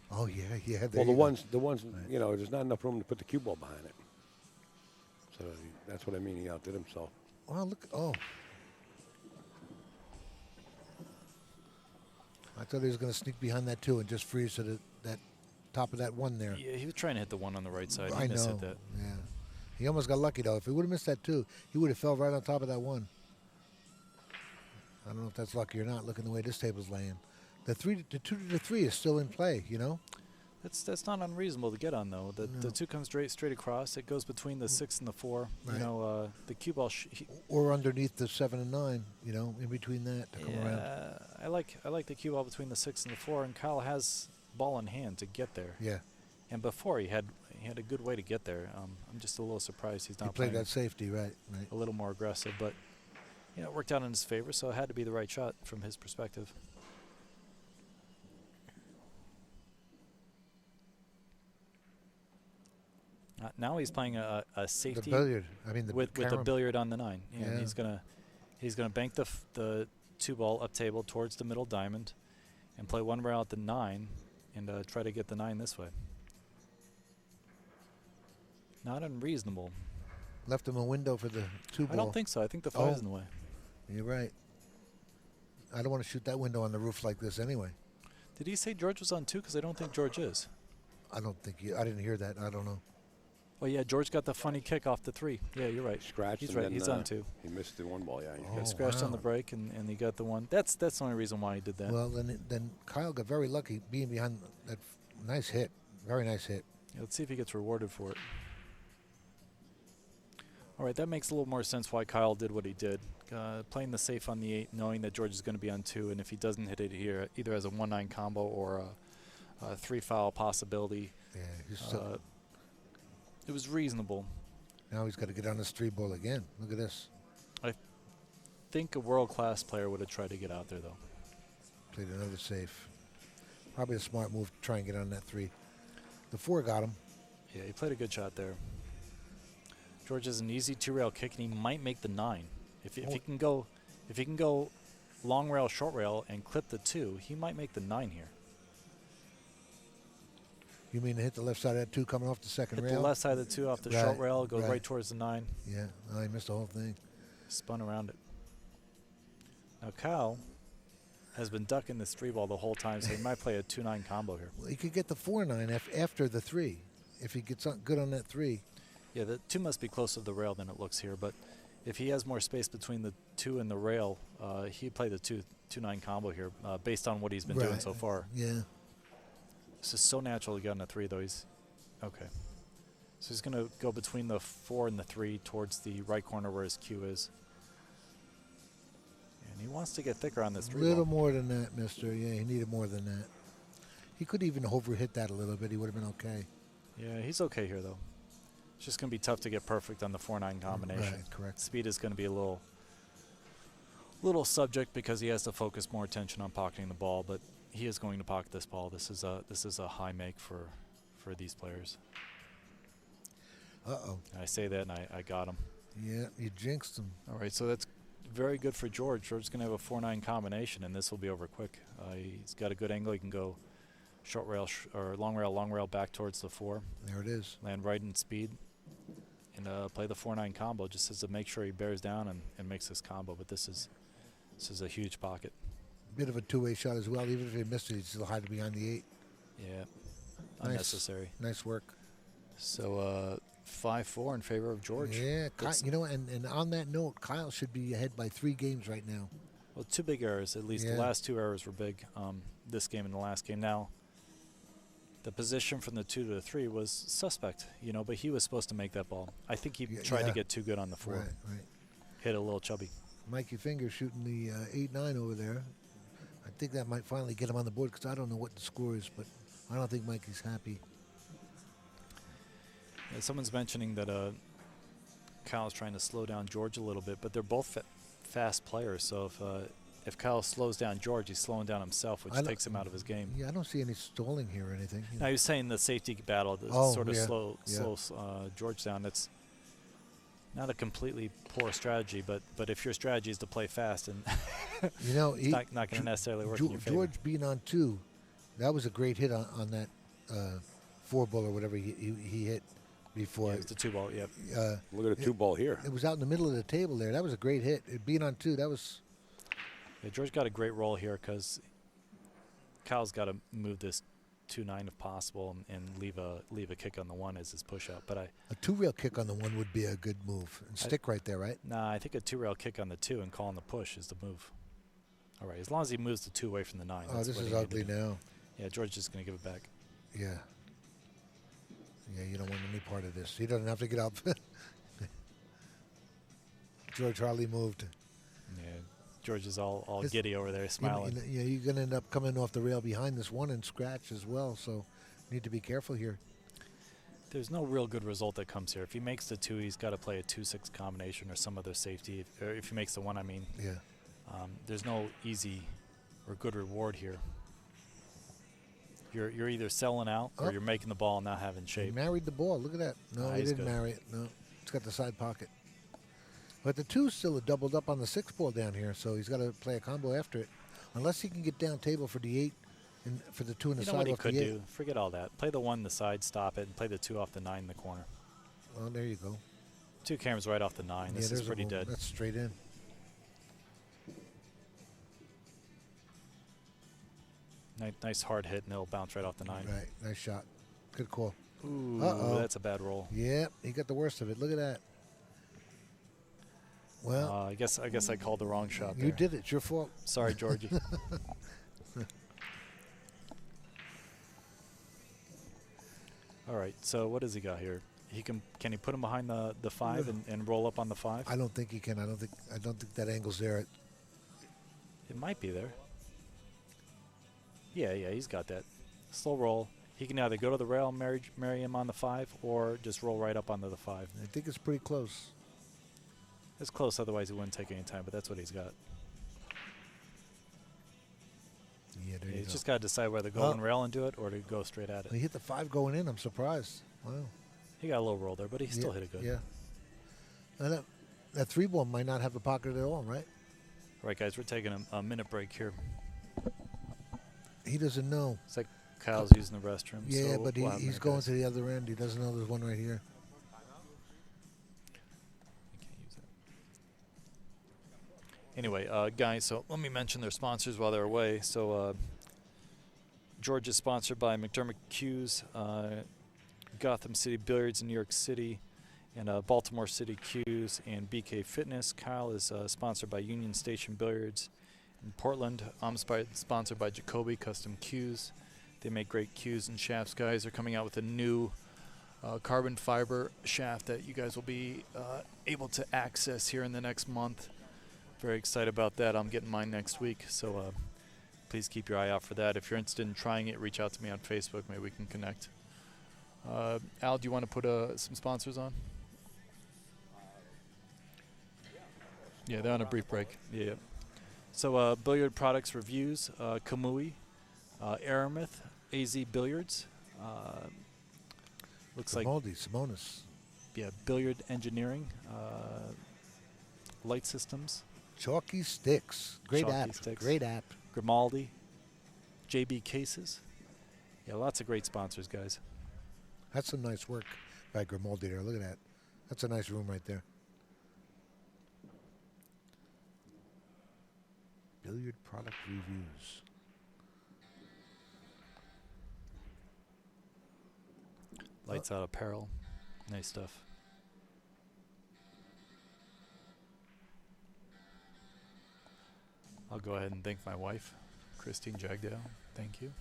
Oh, yeah. Well, the ones, right. You know, there's not enough room to put the cue ball behind it. So that's what I mean. He outdid himself. Well, look. Oh. I thought he was going to sneak behind that 2 and just freeze to that top of that 1 there. Yeah, he was trying to hit the 1 on the right side. I He know. mishit that. Yeah. He almost got lucky, though. If he would have missed that 2, he would have fell right on top of that 1. I don't know if that's lucky or not, looking the way this table's laying. The 2 to the 3 is still in play, you know? That's not unreasonable to get on, though. The 2 comes straight across. It goes between the 6 and the 4. Right. You know, the cue ball. Or underneath the 7 and 9, you know, in between that to come around. I like the cue ball between the 6 and the 4, and Kyle has ball in hand to get there. Yeah. And before he had a good way to get there. I'm just a little surprised he's not He played playing that safety, right. a little more aggressive, but you know, it worked out in his favor, so it had to be the right shot from his perspective. Now he's playing a safety The billiard. I mean, with a billiard on the 9. Yeah, and he's gonna bank the 2 ball up table towards the middle diamond, and play 1 rail at the 9, and try to get the 9 this way. Not unreasonable. Left him a window for the 2 ball. I don't think so. I think the 5 is in the way. You're right. I don't want to shoot that window on the roof like this anyway. Did he say George was on 2? Because I don't think George is. I don't think I didn't hear that. I don't know. Oh yeah, George got the funny kick off the 3. Yeah, you're right. Scratched. He's and right. then, He's on 2. He missed the 1 ball. Yeah. Oh, Got scratched on the wow. break, and he got the 1. That's the only reason why he did that. Well, then Kyle got very lucky being behind that nice hit. Very nice hit. Yeah, let's see if he gets rewarded for it. All right, that makes a little more sense why Kyle did what he did. Playing the safe on the 8, knowing that George is going to be on 2, and if he doesn't hit it here, either as a 1-9 combo or a 3-foul possibility. Yeah, he's still. It was reasonable. Now he's got to get on this 3 ball again. Look at this. I think a world-class player would have tried to get out there, though. Played another safe. Probably a smart move to try and get on that 3. The 4 got him. Yeah, he played a good shot there. George has an easy 2-rail kick, and he might make the 9. If he can go long rail, short rail, and clip the 2, he might make the 9 here. You mean to hit the left side of that 2 coming off the second rail? Hit the left side of the 2 off the short rail, goes right towards the 9. Yeah, oh, he missed the whole thing. Spun around it. Now Kyle has been ducking this 3 ball the whole time, so he might play a 2-9 combo here. Well, he could get the 4-9 after the 3 if he gets good on that 3. Yeah, the 2 must be closer to the rail than it looks here, but if he has more space between the 2 and the rail, he'd play the 2-9 combo here based on what he's been doing so far. Yeah. This is so natural to get on the 3, though. He's okay. So he's going to go between the 4 and the 3 towards the right corner where his cue is. And he wants to get thicker on this 3 A little ball. more than that, mister. Yeah, he needed more than that. He could even overhit that a little bit. He would have been okay. Yeah, he's okay here, though. It's just going to be tough to get perfect on the 4-9 combination. Right, correct. Speed is going to be a little subject because he has to focus more attention on pocketing the ball, but he is going to pocket this ball. This is a high make for these players. Uh-oh. And I say that, and I got him. Yeah, you jinxed him. All right, so that's very good for George. George's going to have a 4-9 combination, and this will be over quick. He's got a good angle. He can go short rail or long rail back towards the 4. There it is. Land right in speed, and play the 4-9 combo just as to make sure he bears down and makes this combo. But this is a huge pocket. Bit of a two-way shot as well. Even if he missed it, he'd still hide behind the 8. Yeah, unnecessary. Nice work. So 5-4 in favor of George. Yeah, you know, and on that note, Kyle should be ahead by 3 games right now. Well, 2 big errors. At least Yeah. the last 2 errors were big. This game and the last game. Now, the position from the 2 to the 3 was suspect, you know, but he was supposed to make that ball. I think he tried to get too good on the 4. Right. Hit a little chubby. Mikey Finger shooting the 8-9 over there. I think that might finally get him on the board because I don't know what the score is, but I don't think Mikey's happy. Yeah, someone's mentioning that Kyle's trying to slow down George a little bit, but they're both fast players. So if Kyle slows down George, he's slowing down himself, which takes him out of his game. Yeah, I don't see any stalling here or anything. Now, he was saying the safety battle sort of slows George down. It's not a completely poor strategy, but if your strategy is to play fast, and you know, it's not going to necessarily work in your favor. George being on 2, that was a great hit on that 4-ball or whatever he hit before. Yeah, it's the 2-ball, yep. Look at the 2-ball here. It was out in the middle of the table there. That was a great hit. Being on 2, that was... Yeah, George got a great roll here because Kyle's got to move this 2-9 if possible and leave a kick on the 1 as his push-out. But a 2-rail kick on the 1 would be a good move. And stick right there, right? Nah, I think a 2-rail kick on the 2 and calling the push is the move. All right, as long as he moves the 2 away from the 9. Oh, this is ugly now. Yeah, George is going to give it back. Yeah. Yeah, you don't want any part of this. He doesn't have to get up. George hardly moved. Yeah, George is all giddy over there, smiling. Yeah, you're going to end up coming off the rail behind this 1 and scratch as well, so need to be careful here. There's no real good result that comes here. If he makes the 2, he's got to play a 2-6 combination or some other safety. Or if he makes the 1, I mean. Yeah. There's no easy or good reward here. You're either selling out or you're making the ball and not having shape. He married the ball. Look at that. No, he didn't marry it. No, it's got the side pocket. But the 2's still doubled up on the 6-ball down here, so he's got to play a combo after it. Unless he can get down table for the 8 and for the 2 in the side off the 8. You know what he could do? Forget all that. Play the 1 the side, stop it, and play the 2 off the 9 in the corner. Well, there you go. 2 cameras right off the 9. This is pretty dead. That's straight in. Nice hard hit, and it'll bounce right off the 9. Right, nice shot. Good call. Ooh, that's a bad roll. Yeah, he got the worst of it. Look at that. Well, I guess I called the wrong shot there. You did it. It's your fault. Sorry, Georgie. All right, so what does he got here? Can he put him behind the 5 and roll up on the 5? I don't think he can. I don't think that angle's there. It might be there. Yeah, he's got that. Slow roll. He can either go to the rail and marry him on the 5 or just roll right up onto the 5. I think it's pretty close. It's close, otherwise he wouldn't take any time, but that's what he's got. Yeah, there you go. He's just got to decide whether to go and rail and do it or to go straight at it. He hit the 5 going in. I'm surprised. Wow. He got a low roll there, but he still hit it good. Yeah. And that 3-ball might not have a pocket at all, right? All right, guys, we're taking a minute break here. He doesn't know. It's like Kyle's using the restroom. Yeah, so but he's going to the other end. He doesn't know there's one right here. Anyway, guys, so let me mention their sponsors while they're away. So George is sponsored by McDermott Cues, Gotham City Billiards in New York City, and Baltimore City Cues and BK Fitness. Kyle is sponsored by Union Station Billiards in Portland. I'm sponsored by Jacoby Custom Cues. They make great cues and shafts, guys. They're coming out with a new carbon fiber shaft that you guys will be able to access here in the next month. Very excited about that. I'm getting mine next week, so please keep your eye out for that. If you're interested in trying it, reach out to me on Facebook. Maybe we can connect. Al, do you want to put some sponsors on? Yeah, they're on a brief break. Yeah. So billiard products reviews, Kamui, Aramith, AZ Billiards. Looks like Simonis. Billiard Engineering, Light Systems, Chalky Sticks. Great Chalky app. Sticks. Great app. Grimaldi, JB Cases. Yeah, lots of great sponsors, guys. That's some nice work by Grimaldi there. Look at that. That's a nice room right there. Billiard product reviews. Lights Out Apparel. Nice stuff. I'll go ahead and thank my wife, Christine Jagdale. Thank you.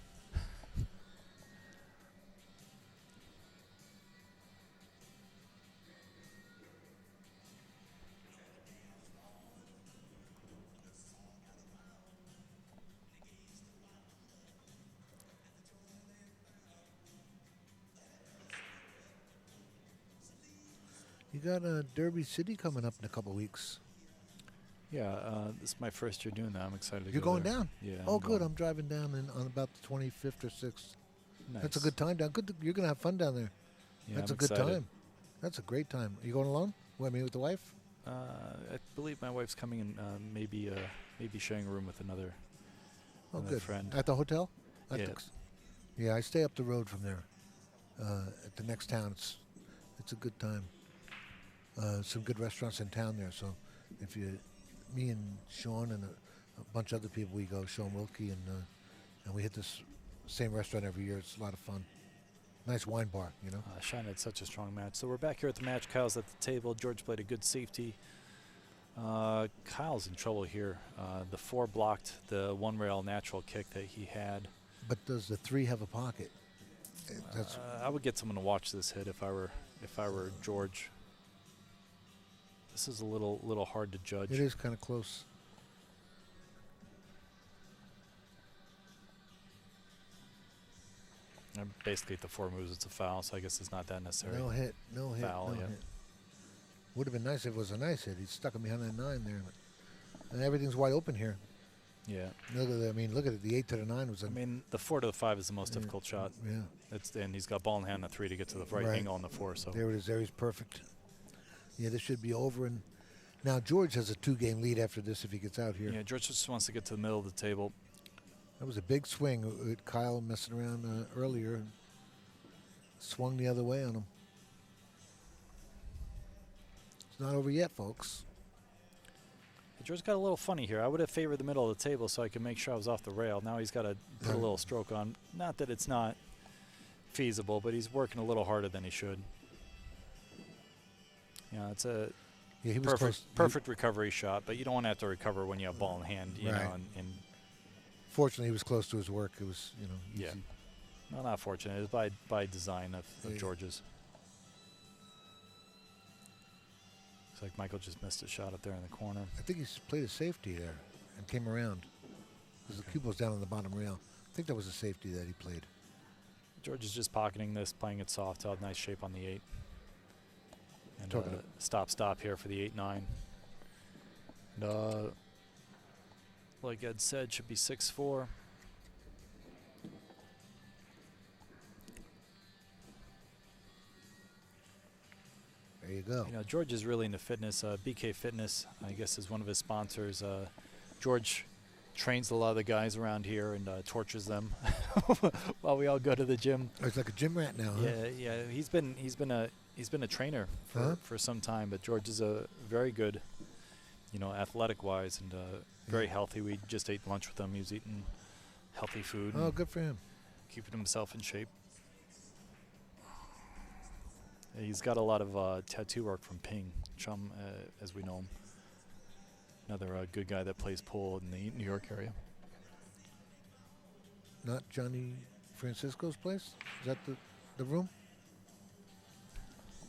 You got Derby City coming up in a couple weeks. Yeah, this is my first year doing that. I'm excited to You're go going there. down? Yeah. Oh, good. I'm driving down on about the 25th or 6th. Nice. That's a good time down. Good. You're going to have fun down there. Yeah, That's I'm a good excited. time. That's a great time. Are you going alone? What, me with the wife? I believe my wife's coming and maybe sharing a room with another Good. friend. At the hotel? Yeah. Yeah, I stay up the road from there. At the next town, it's a good time. Some good restaurants in town there. So, me and Sean and a bunch of other people, we go. Sean Wilkie and we hit this same restaurant every year. It's a lot of fun. Nice wine bar, you know. Shine had such a strong match. So we're back here at the match. Kyle's at the table. George played a good safety. Kyle's in trouble here. The 4 blocked the 1 rail natural kick that he had. But does the 3 have a pocket? That's I would get someone to watch this hit if I were George. This is a little hard to judge. it is kind of close. And basically, at the 4 moves, it's a foul, so I guess it's not that necessary. No hit. No hit. Foul, no yeah. hit. Would have been nice if it was a nice hit. He stuck him behind that 9 there, and everything's wide open here. Yeah. Look at look at it. The 8 to the 9 was. I mean, the 4 to the 5 is the most difficult shot. Yeah. And he's got ball in hand on the 3 to get to the right angle on the 4. So There it is. There he's perfect. Yeah, this should be over. And now George has a 2-game lead after this if he gets out here. yeah, George just wants to get to the middle of the table. That was a big swing with Kyle messing around earlier and swung the other way on him. It's not over yet, folks. George got a little funny here. I would have favored the middle of the table so I could make sure I was off the rail. Now he's got to put a little stroke on. Not that it's not feasible, but he's working a little harder than he should. Yeah, it's a He was perfect recovery shot, but you don't want to have to recover when you have ball in hand, you Right. know. And Fortunately, he was close to his work. It was, easy. yeah, well, not fortunate. It was by design of George's. It's like Michael just missed a shot up there in the corner. I think he played a safety there and came around because the cube was down on the bottom rail. I think that was a safety that he played. George is just pocketing this, playing it soft. Out nice shape on the 8. And stop here for the 8-9. And like Ed said, should be 6-4. There you go. You know, George is really into fitness. BK Fitness, I guess, is one of his sponsors. George trains a lot of the guys around here and tortures them while we all go to the gym. Oh, he's like a gym rat now, huh? Yeah. He's been a trainer for some time, but George is a very good, athletic wise and very healthy. We just ate lunch with him. He was eating healthy food. Oh, good for him. Keeping himself in shape. He's got a lot of tattoo work from Ping Chum, as we know him. Another good guy that plays pool in the New York area. Not Johnny Francisco's place? Is that the room?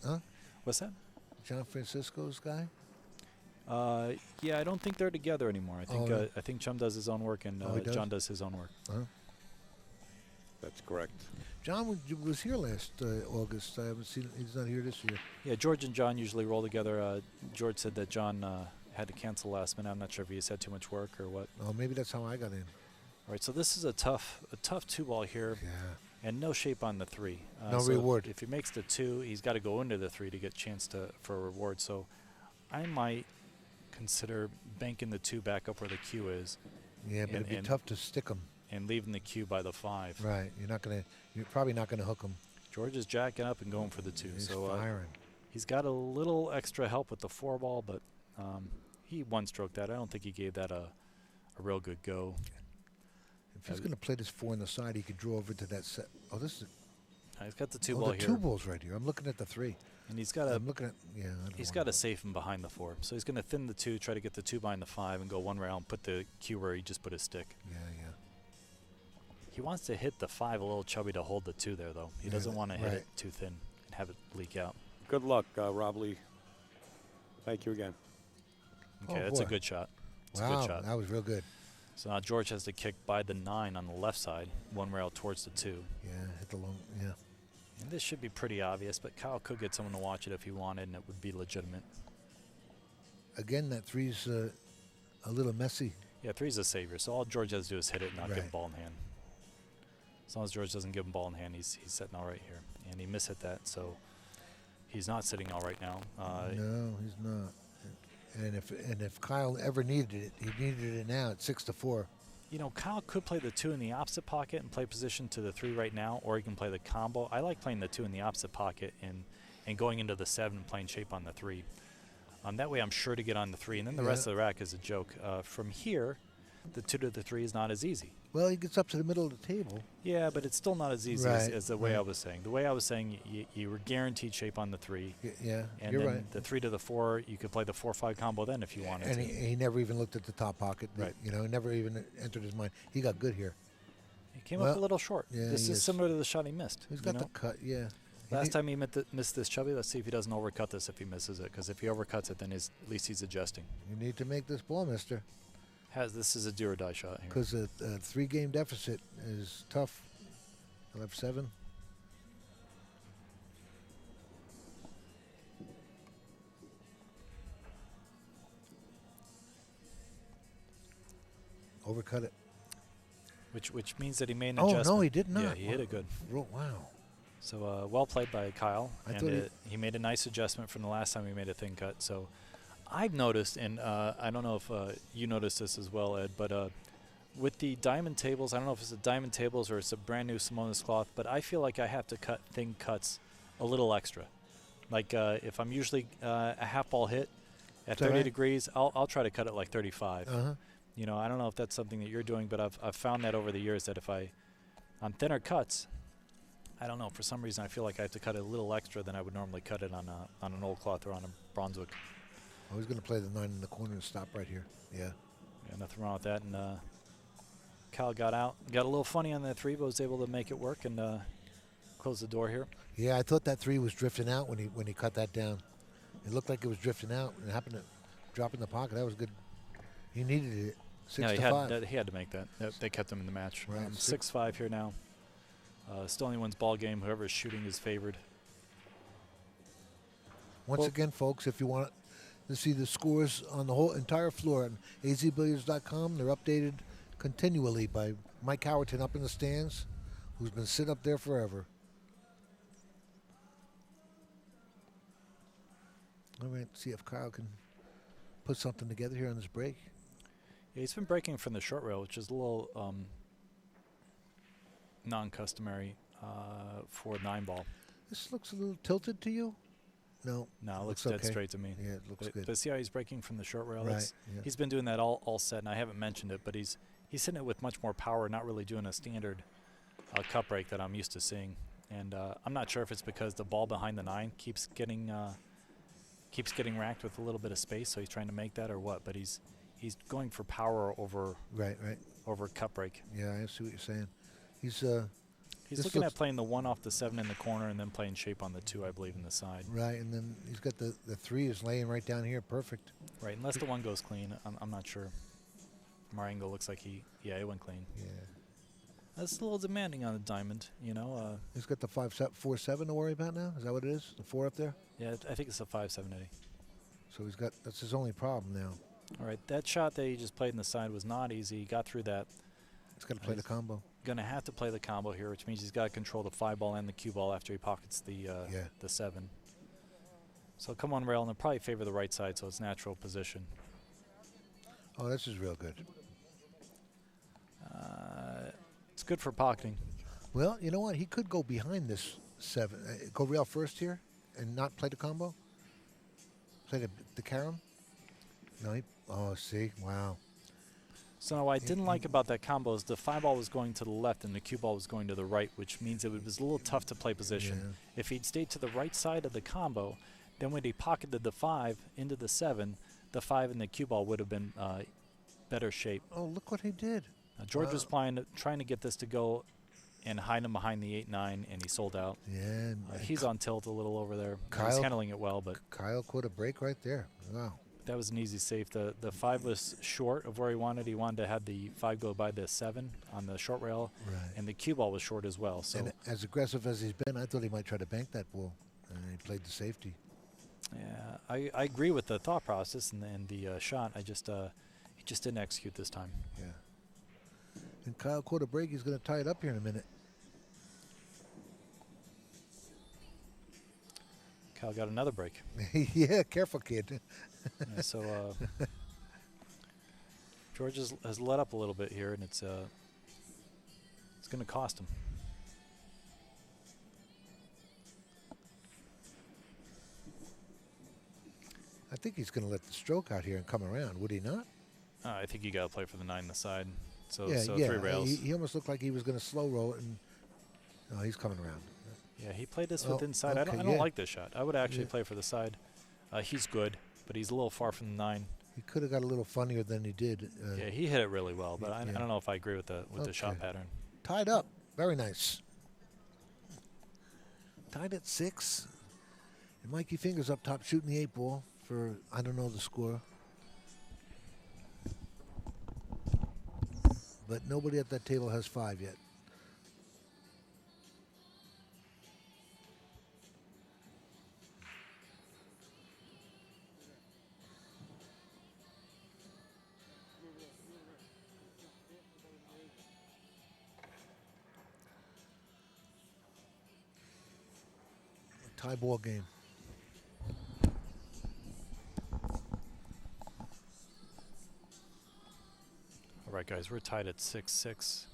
Huh? What's that? John Francisco's guy? Yeah, I don't think they're together anymore. I think Chum does his own work and he John does his own work. Huh? That's correct. John was here last August. I haven't seen. He's not here this year. Yeah, George and John usually roll together. George said that John had to cancel last minute. I'm not sure if he just had too much work or what. Oh, maybe that's how I got in. All right, so this is a tough 2-ball here. Yeah. and no shape on the 3. No so reward. If he makes the 2, he's got to go into the 3 to get a chance for a reward. So I might consider banking the 2 back up where the Q is. Yeah, but it'd be tough to stick them. And leaving the Q by the 5. Right. You're probably not gonna hook them. George is jacking up and going for the 2. He's so firing. He's got a little extra help with the 4 ball, but he one-stroked that. I don't think he gave that a real good go. If he's going to play this 4 on the side, he could draw over to that set. Oh, this is. He's got the 2 ball the here. 2 balls right here. I'm looking at the 3. And he's got I'm looking at. Yeah. He's got a safe him behind the 4, so he's going to thin the 2, try to get the 2 behind the 5, and go one round. Put the Q where he just put his stick. Yeah. He wants to hit the 5 a little chubby to hold the 2 there, though. He doesn't want to hit it too thin and have it leak out. Good luck, Rob Lee. Thank you again. Okay, that's a good shot. It's wow, a good shot. That was real good. So now George has to kick by the 9 on the left side, one rail towards the 2. Yeah, hit the long. Yeah. And this should be pretty obvious, but Kyle could get someone to watch it if he wanted, and it would be legitimate. Again, that 3's a little messy. Yeah, 3's a savior, so all George has to do is hit it and not give him ball in hand. As long as George doesn't give him ball in hand, he's sitting all right here. And he mishit that, so he's not sitting all right now. No, he's not. And if Kyle ever needed it, he needed it now at 6-4. You know, Kyle could play the 2 in the opposite pocket and play position to the 3 right now, or he can play the combo. I like playing the 2 in the opposite pocket and going into the 7 and playing shape on the 3. That way I'm sure to get on the 3, and then the rest of the rack is a joke. From here, the 2 to the 3 is not as easy. Well, he gets up to the middle of the table. Yeah, but it's still not as easy as the way I was saying. The way I was saying, you were guaranteed shape on the 3. Yeah, and you're then right. The 3 to the 4, you could play the 4-5 combo then if you wanted and to. he never even looked at the top pocket. Right. You know, never even entered his mind. He got good here. He came up a little short. Yeah, this is similar to the shot he missed. He's got the cut, yeah. Last time he missed this chubby, let's see if he doesn't overcut this if he misses it. Because if he overcuts it, then at least he's adjusting. You need to make this ball, mister. This is a do or die shot here. Because a 3-game deficit is tough. I'll have 7. Overcut it. Which means that he made an adjustment. Oh, no, he did not. Yeah, he hit it good. Wow. So well played by Kyle. I and he made a nice adjustment from the last time he made a thin cut. So I've noticed, and I don't know if you noticed this as well, Ed, but with the diamond tables, I don't know if it's the diamond tables or it's a brand new Simonis cloth, but I feel like I have to cut thin cuts a little extra. Like if I'm usually a half ball hit at 30 degrees, I'll try to cut it like 35. You know, I don't know if that's something that you're doing, but I've found that over the years that if on thinner cuts, I don't know, for some reason I feel like I have to cut it a little extra than I would normally cut it on an old cloth or on a Brunswick. I was going to play the 9 in the corner and stop right here. Yeah. Yeah, nothing wrong with that. And Kyle got out, got a little funny on that 3, but was able to make it work and close the door here. Yeah, I thought that 3 was drifting out when he cut that down. It looked like it was drifting out and happened to drop in the pocket. That was good. He needed it. 6-5. He had to make that. They kept him in the match. Right. 6-5 here now. Still anyone's ball game. Whoever is shooting is favored. Once again, folks, if you want to see the scores on the whole entire floor on azbilliards.com, they're updated continually by Mike Howerton up in the stands, who's been sitting up there forever. All right, see if Kyle can put something together here on this break. Yeah, he's been breaking from the short rail, which is a little non-customary for 9-ball. This looks a little tilted to you? No. No, it looks dead straight to me. Yeah, it looks good. But see how he's breaking from the short rail? Right. Yeah. He's been doing that all set, and I haven't mentioned it, but he's hitting it with much more power, not really doing a standard cut break that I'm used to seeing. And I'm not sure if it's because the ball behind the 9 keeps getting racked with a little bit of space, so he's trying to make that or what. But he's going for power over over cut break. Yeah, I see what you're saying. He's looking at playing the 1 off the 7 in the corner and then playing shape on the 2, I believe, in the side. Right, and then he's got the 3 is laying right down here, perfect. Right, unless the 1 goes clean, I'm not sure. From our angle, looks like it went clean. Yeah. That's a little demanding on the diamond, you know. He's got the 5-4-7 to worry about now. Is that what it is? The 4 up there? Yeah, I think it's a 5-7 Eddie. So that's his only problem now. All right, that shot that he just played in the side was not easy. He got through that. He's got to play the combo. going to have to play the combo here, which means he's got to control the 5 ball and the cue ball after he pockets the 7. So come on rail, and they'll probably favor the right side, so it's natural position. Oh, this is real good. It's good for pocketing. Well, you know what? He could go behind this 7. Go rail first here and not play the combo? Play the carom? No, oh, see? Wow. So now what I didn't like about that combo is the 5 ball was going to the left and the cue ball was going to the right, which means it was a little tough to play position. Yeah. If he'd stayed to the right side of the combo, then when he pocketed the 5 into the 7, the 5 and the cue ball would have been better shape. Oh, look what he did. George was trying to get this to go and hide him behind the 8-9, and he sold out. Yeah. And he's on tilt a little over there. Kyle, he's handling it well, but Kyle caught a break right there. Wow. that was an easy safe. The 5 was short of where he wanted. He wanted to have the 5 go by the 7 on the short rail, Right. and the cue ball was short as well. So And as aggressive as he's been, I thought he might try to bank that ball, and he played the safety. yeah, I agree with the thought process and the shot. He just didn't execute this time. Yeah. And Kyle caught a break. He's going to tie it up here in a minute. Kyle got another break. Yeah, careful, kid. Yeah, so George has let up a little bit here, and it's going to cost him. I think he's going to let the stroke out here and come around, would he not? I think you got to play for the 9 on the side. So, Yeah, so yeah. 3 rails. He almost looked like he was going to slow roll it, and no, he's coming around. Yeah, he played this Oh, with inside. okay, I don't yeah. like this shot. I would actually Yeah. play for the side. He's good, but he's a little far from the 9. He could have got a little funnier than he did. Yeah, he hit it really well, but I yeah. don't know if I agree with the shot Okay. pattern. Tied up. Very nice. Tied at 6. And Mikey Fingers up top shooting the 8 ball for, I don't know the score. But nobody at that table has 5 yet. Tie ball game. All right, guys, we're tied at 6-6.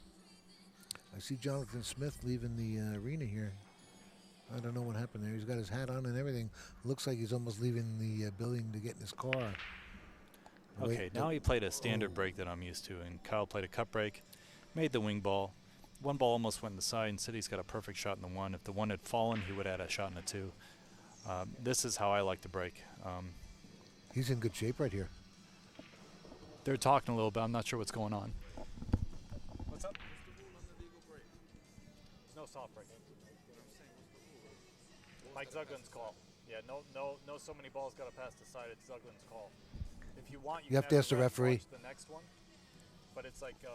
I see Jonathan Smith leaving the arena here. I don't know what happened there. He's got his hat on and everything. Looks like he's almost leaving the building to get in his car. Okay, now he played a standard break that I'm used to, and Kyle played a cut break, made the wing ball. 1 ball almost went in the side, and City's got a perfect shot in the 1. If the 1 had fallen, he would have had a shot in the 2. This is how I like to break. He's in good shape right here. They're talking a little bit. I'm not sure what's going on. What's up? There's no soft break. Mike Zuglin's call. Yeah, no. So many balls got to pass the side. It's Zuglin's call. If you want, You have to ask the ref referee. watch the next one, but it's like. Not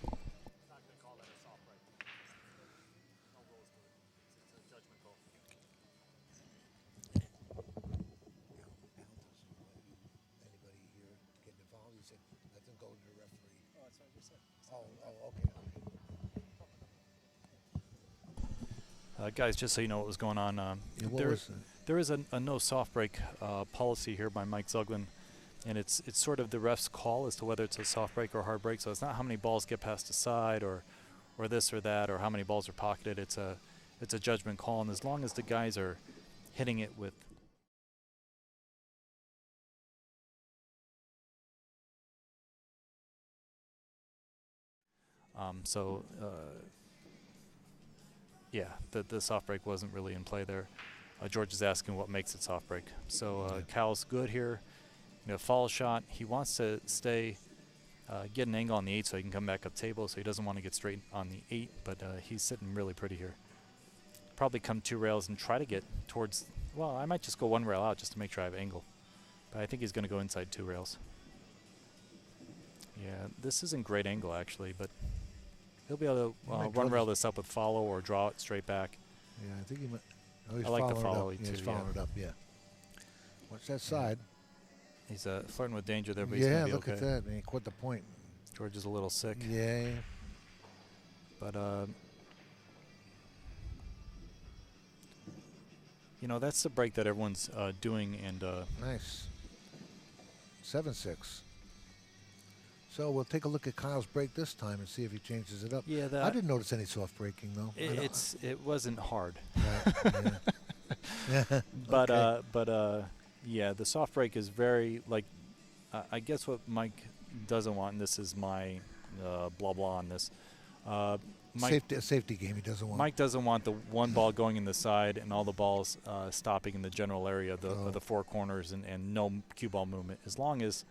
gonna call that a soft break. No rules to it. It's a judgment call. Anybody here get involved? He said, let them go to the referee. Oh, that's what I just said. Oh, okay. Guys, just so you know what was going on, Yeah, what there, was there is a no soft break policy here by Mike Zuglin, and it's sort of the ref's call as to whether it's a soft break or a hard break. So it's not how many balls get past the side or this or that or how many balls are pocketed. It's a judgment call, and as long as the guys are hitting it with yeah, the soft break wasn't really in play there. George is asking what makes it soft break. So Cal's good here. Fall shot. He wants to stay, get an angle on the 8 so he can come back up table. So he doesn't want to get straight on the 8, but he's sitting really pretty here. Probably come 2 rails and try to get towards. Well, I might just go 1 rail out just to make sure I have angle. But I think he's going to go inside 2 rails. Yeah, this isn't great angle actually, but he'll be able to one rail this up with follow or draw it straight back. Yeah, I think he might. Oh, he's I like the following it follow up. too, Yeah, he's yeah. following it up, yeah. Watch that side. He's flirting with danger there, but he's Yeah, going to be look okay. at that. Man, he caught the point. George is a little sick. Yeah. But you know, that's the break that everyone's doing, and Nice. 7-6. So we'll take a look at Kyle's break this time and see if he changes it up. yeah, I didn't notice any soft breaking though. it wasn't hard. Right, yeah. But Okay. yeah, the soft break is very like. I guess what Mike doesn't want, and this is my blah blah on this. Mike, Safety game he doesn't want. Mike doesn't want the one ball going in the side and all the balls stopping in the general area of the four corners and no cue ball movement. As long as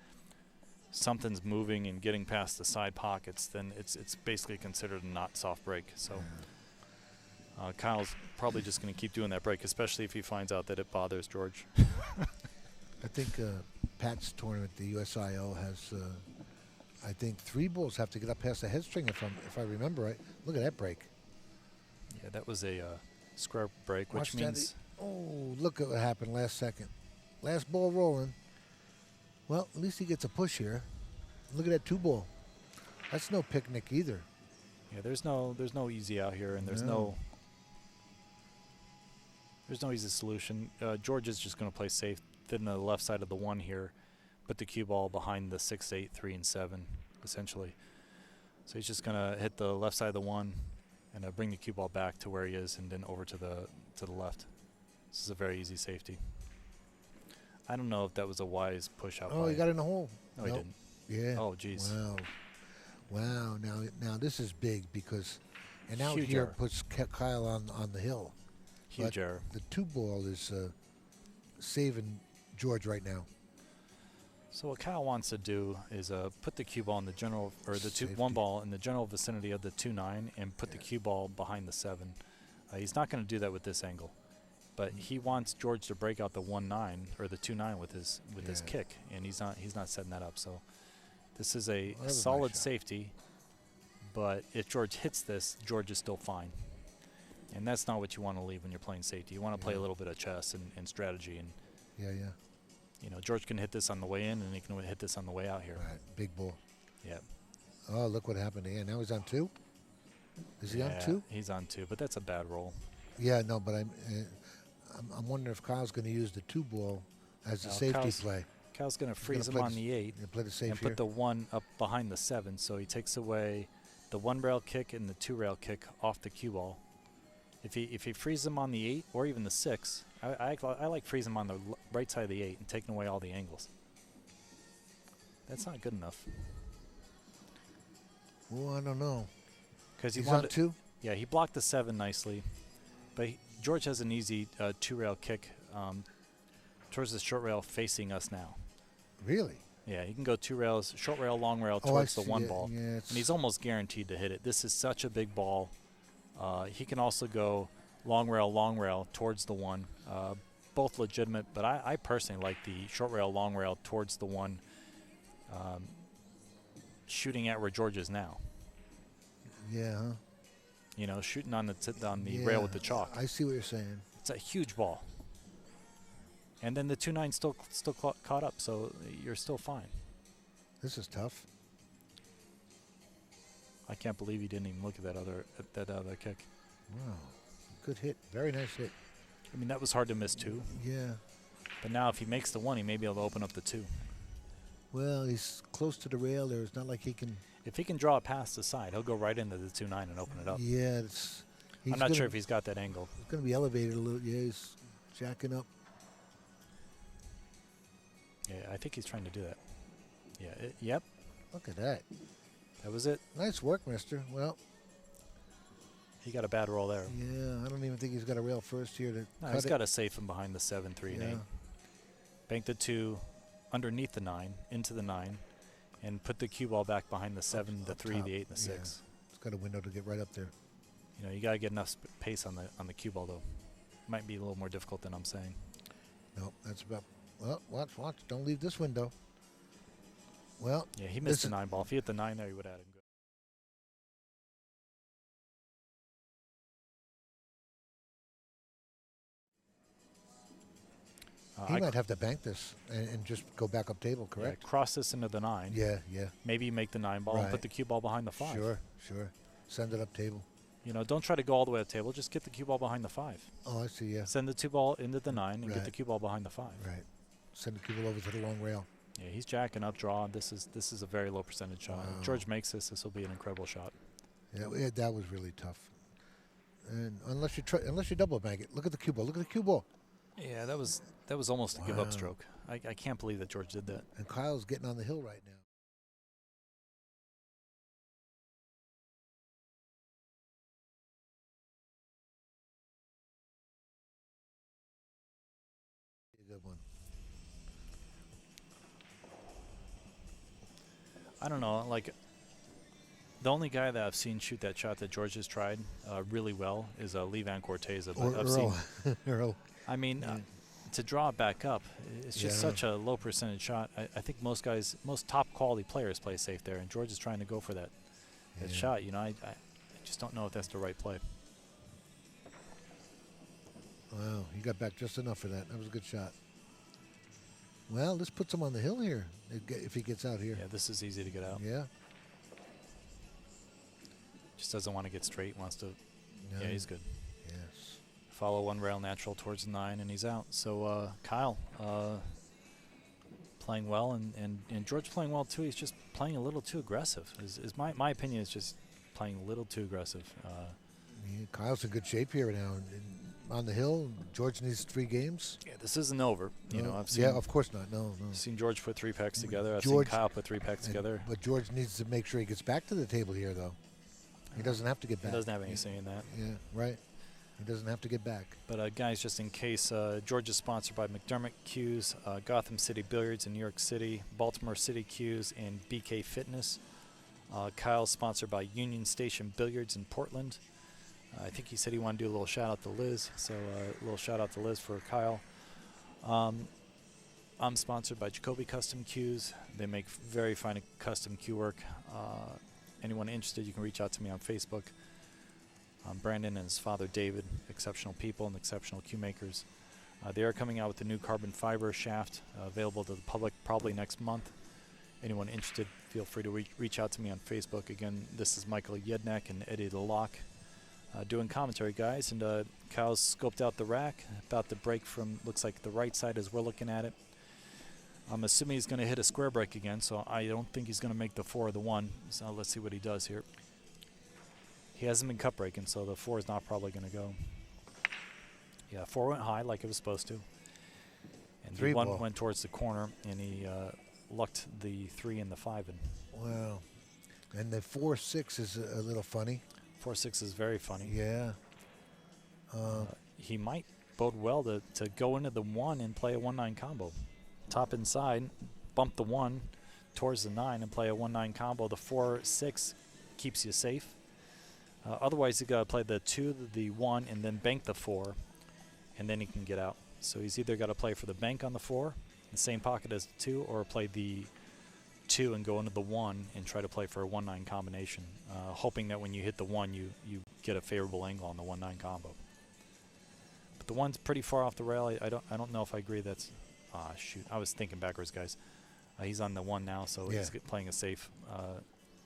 something's moving and getting past the side pockets, then it's basically considered a not soft break. So Kyle's probably just going to keep doing that break, especially if he finds out that it bothers George. I think Pat's tournament, the USIO, has I think 3 balls have to get up past the head string if I remember right. Look at that break. Yeah, that was a square break, Watch which means that. Oh, look at what happened last second. Last ball rolling. Well, at least he gets a push here. Look at that 2 ball. That's no picnic either. yeah, there's no easy out here, and there's no easy solution. George is just going to play safe, fit in the left side of the 1 here, put the cue ball behind the 6, 8, 3, and 7, essentially. So he's just going to hit the left side of the 1 and bring the cue ball back to where he is, and then over to the left. This is a very easy safety. I don't know if that was a wise push out. Oh, he got in the hole. No, he Nope. didn't. Yeah. Oh, jeez. Wow. Now this is big because, and out Huge here error. puts Kyle on the hill. Huge But error. The 2 ball is saving George right now. So what Kyle wants to do is put the cue ball in the general, or the Safety. 1 ball in the general vicinity of the 2-9, and put the cue ball behind the 7. He's not going to do that with this angle, but he wants George to break out the 1-9 or the 2-9 with his kick, and he's not setting that up. So this is a Well, that was a solid nice shot. safety, but if George hits this, George is still fine, and that's not what you want to leave when you're playing safety. You want to play a little bit of chess and strategy, and Yeah. you know, George can hit this on the way in, and he can hit this on the way out here. Right. Big ball. Yeah. Oh, look what happened here. Now he's on 2. Is he on Yeah, 2? He's on 2, but that's a bad roll. Yeah, no, but I'm wondering if Kyle's going to use the 2 ball as a No, safety Kyle's- play. Kyle's going to He's freeze gonna him play on the 8 Play the safe and here. put the 1 up behind the 7, so he takes away the 1 rail kick and the 2 rail kick off the cue ball. If he frees him on the 8 or even the 6, I like freezing him on the right side of the 8 and taking away all the angles. That's not good enough. Oh, I don't know. Because He's on 2? Yeah, he blocked the 7 nicely, but George has an easy 2 rail kick towards the short rail facing us now. Really? Yeah, he can go 2 rails, short rail, long rail Oh, I towards the see. 1 Yeah, ball. yeah, And it's- he's almost guaranteed to hit it. This is such a big ball. He can also go long rail towards the 1. Both legitimate, but I personally like the short rail, long rail towards the 1, shooting at where George is now. Yeah, huh? You know, shooting on the rail with the chalk. I see what you're saying. It's a huge ball. And then the 2-9 still caught up, so you're still fine. This is tough. I can't believe he didn't even look at that other kick. Wow. Good hit. Very nice hit. I mean, that was hard to miss too. Yeah. But now if he makes the 1, he may be able to open up the 2. Well, he's close to the rail there. It's not like he can. If he can draw it past the side, he'll go right into the 2-9 and open it up. Yeah, I'm not sure if he's got that angle. He's going to be elevated a little. Yeah, he's jacking up. Yeah, I think he's trying to do that. Yeah, yep, Look at that. that was it. Nice work, mister. Well, He got a bad roll there. yeah, I don't even think he's got a rail first here to No, cut he's it. got to safe him behind the 7, 3, and 8. Yeah. Bank the 2 underneath the 9, into the 9, and put the cue ball back behind the 7, the up 3, top, the 8, and the 6. yeah. It's got a window to get right up there. You know, you got to get enough pace on the cue ball, though. Might be a little more difficult than I'm saying. No, that's about. Well, watch. Don't leave this window. Well, Yeah, he This missed the is- 9 ball. If he hit the 9 there, he would have had him good. he might have to bank this and just go back up table, correct? Cross this into the 9. Yeah. Maybe make the 9 ball and put Right. the cue ball behind the 5. Sure. Send it up table. You know, don't try to go all the way up table. Just get the cue ball behind the 5. Oh, I see. Yeah. Send the 2 ball into the 9 and get Right. the cue ball behind the 5. Right. Send the cue ball over to the long rail. Yeah, he's jacking up draw. This is a very low percentage shot. Wow. If George makes this will be an incredible shot. Yeah, that was really tough. And unless you double bank it, look at the cue ball. Look at the cue ball. Yeah, that was almost a give up Wow. stroke. I can't believe that George did that. And Kyle's getting on the hill right now. A good one. I don't know, like the only guy that I've seen shoot that shot that George has tried really well is Lee Van Corteza. Or I've Earl. seen, Earl. I mean, to draw it back up, it's just Yeah. such a low percentage shot. I think most top quality players play safe there, and George is trying to go for that Yeah. shot. You know, I just don't know if that's the right play. Wow, he got back just enough for that. That was a good shot. Well, this puts him on the hill here if he gets out here. Yeah, this is easy to get out. Yeah. Just doesn't want to get straight. Wants to. No. Yeah, he's good. Yes. Follow 1 rail natural towards the 9, and he's out. So Kyle playing well, and George playing well too. He's just playing a little too aggressive. Is my opinion is just playing a little too aggressive. Yeah, Kyle's in good shape here now. And on the hill, George needs 3 games. Yeah, this isn't over. You know, I've seen. Yeah, of course not. No. I've seen George put 3 packs together. I've George- seen Kyle put 3 packs together. But George needs to make sure he gets back to the table here, though. He doesn't have to get He back. doesn't have any say in that. Yeah, right. He doesn't have to get back. But guys, just in case, George is sponsored by McDermott Cues, Gotham City Billiards in New York City, Baltimore City Cues, and BK Fitness. Kyle's sponsored by Union Station Billiards in Portland. I think he said he wanted to do a little shout out to Liz, so a little shout out to Liz for Kyle. I'm sponsored by Jacoby Custom Cues. They make very fine custom cue work. Anyone interested, you can reach out to me on Facebook. Brandon and his father David, exceptional people and exceptional cue makers. They are coming out with the new carbon fiber shaft, available to the public probably next month. Anyone interested, feel free to reach out to me on Facebook. Again, this is Michael Yednak and Eddie DeLocke doing commentary, guys. And Kyle's scoped out the rack, about to break from, looks like the right side as we're looking at it. I'm assuming he's going to hit a square break again, so I don't think he's going to make the 4 or the 1. So let's see what he does here. He hasn't been cut breaking, so the 4 is not probably going to go. Yeah, 4 went high like it was supposed to. And the 1 went towards the corner, and he lucked the 3 and the 5 in. Wow. And the 4-6 is a little funny. 4-6 is very funny. Yeah. He might bode well to go into the 1 and play a 1-9 combo. Top inside, bump the 1 towards the 9 and play a 1-9 combo. The 4-6 keeps you safe. Otherwise, you got to play the 2, the 1, and then bank the 4, and then he can get out. So he's either got to play for the bank on the 4, the same pocket as the 2, or play the 2 and go into the 1 and try to play for a 1-9 combination, hoping that when you hit the 1, you get a favorable angle on the 1-9 combo. But the 1's pretty far off the rail. I don't know if I agree that's... shoot, I was thinking backwards, guys. He's on the 1 now, so he's playing a safe.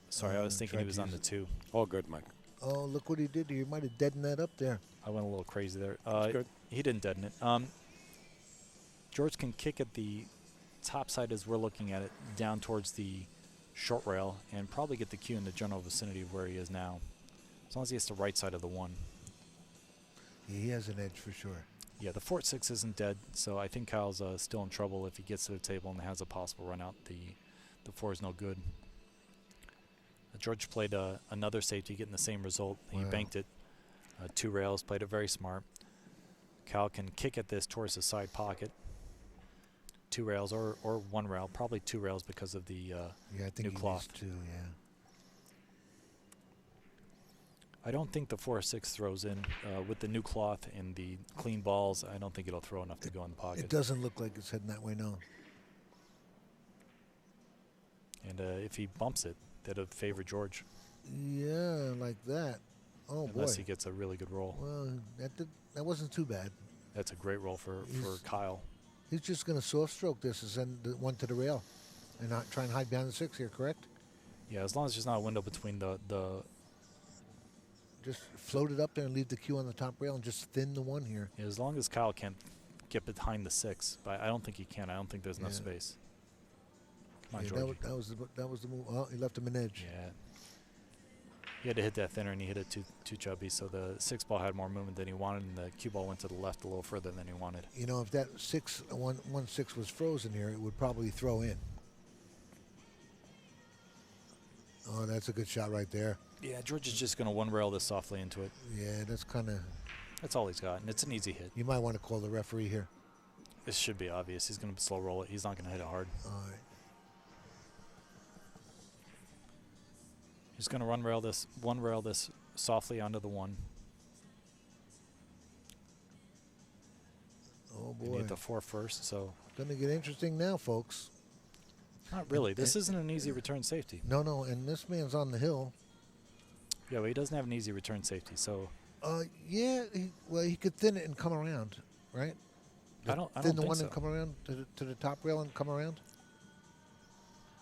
Sorry, I was thinking he was on the 2. All good, Mike. Oh, look what he did. He might have deadened that up there. I went a little crazy there. Good. He didn't deaden it. George can kick at the top side as we're looking at it, down towards the short rail, and probably get the cue in the general vicinity of where he is now. As long as he hits the right side of the 1. Yeah, he has an edge for sure. Yeah, the 4-6 isn't dead, so I think Kyle's still in trouble if he gets to the table and has a possible run out. The 4 is no good. George played another safety, getting the same result. He banked it 2 rails, played it very smart. Kyle can kick at this towards the side pocket. 2 rails or 1 rail, probably 2 rails because of the I think new he cloth. needs 2, yeah. I don't think the 4-6 throws in with the new cloth and the clean balls. I don't think it'll throw enough to go in the pocket. It doesn't look like it's heading that way, no. And if he bumps it, that'll favor George. Yeah, like that. Oh, unless boy. he gets a really good roll. Well, that wasn't too bad. That's a great roll for Kyle. He's just going to soft stroke this and send the 1 to the rail and not try and hide behind the 6 here, correct? Yeah, as long as there's not a window between the Just float it up there and leave the cue on the top rail and just thin the one here. Yeah, as long as Kyle can't get behind the 6, but I don't think he can. I don't think there's enough space. Come on, Yeah, George. that was the move. Oh, he left him an edge. Yeah. He had to hit that thinner, and he hit it too chubby, so the 6 ball had more movement than he wanted, and the cue ball went to the left a little further than he wanted. You know, if that 1-6 was frozen here, it would probably throw in. Oh, that's a good shot right there. Yeah, George is just going to one rail this softly into it. Yeah, that's kind of... That's all he's got, and it's an easy hit. You might want to call the referee here. This should be obvious. He's going to slow roll it. He's not going to hit it hard. All right. He's going to one rail this softly onto the 1. Oh, And boy. hit the 4 first, so... Going to get interesting now, folks. Not really. This isn't an easy return safety. No, and this man's on the hill. Yeah, well, he doesn't have an easy return safety, so... Yeah, he could thin it and come around, right? I don't thin think the one so. and come around to the top rail and come around?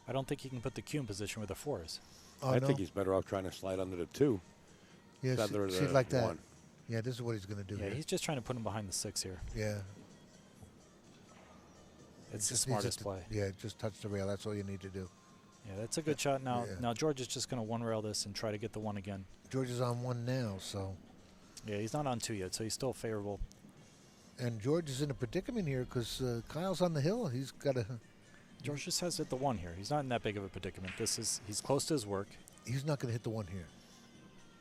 I don't think he can put the cue in position where the 4 is. Oh, I no? think he's better off trying to slide under the 2. Yeah, feather see the like that. 1. Yeah, this is what he's going to do Yeah, here. he's just trying to put him behind the 6 here. Yeah. It's the Just needs smartest to- play. Yeah, just touch the rail. That's all you need to do. Yeah, that's a good shot. Now, Yeah. now George is just going to one rail this and try to get the 1 again. George is on 1 now, so... Yeah, he's not on 2 yet, so he's still favorable. And George is in a predicament here because Kyle's on the hill. He's got to... George just has to hit the 1 here. He's not in that big of a predicament. He's close to his work. He's not going to hit the 1 here.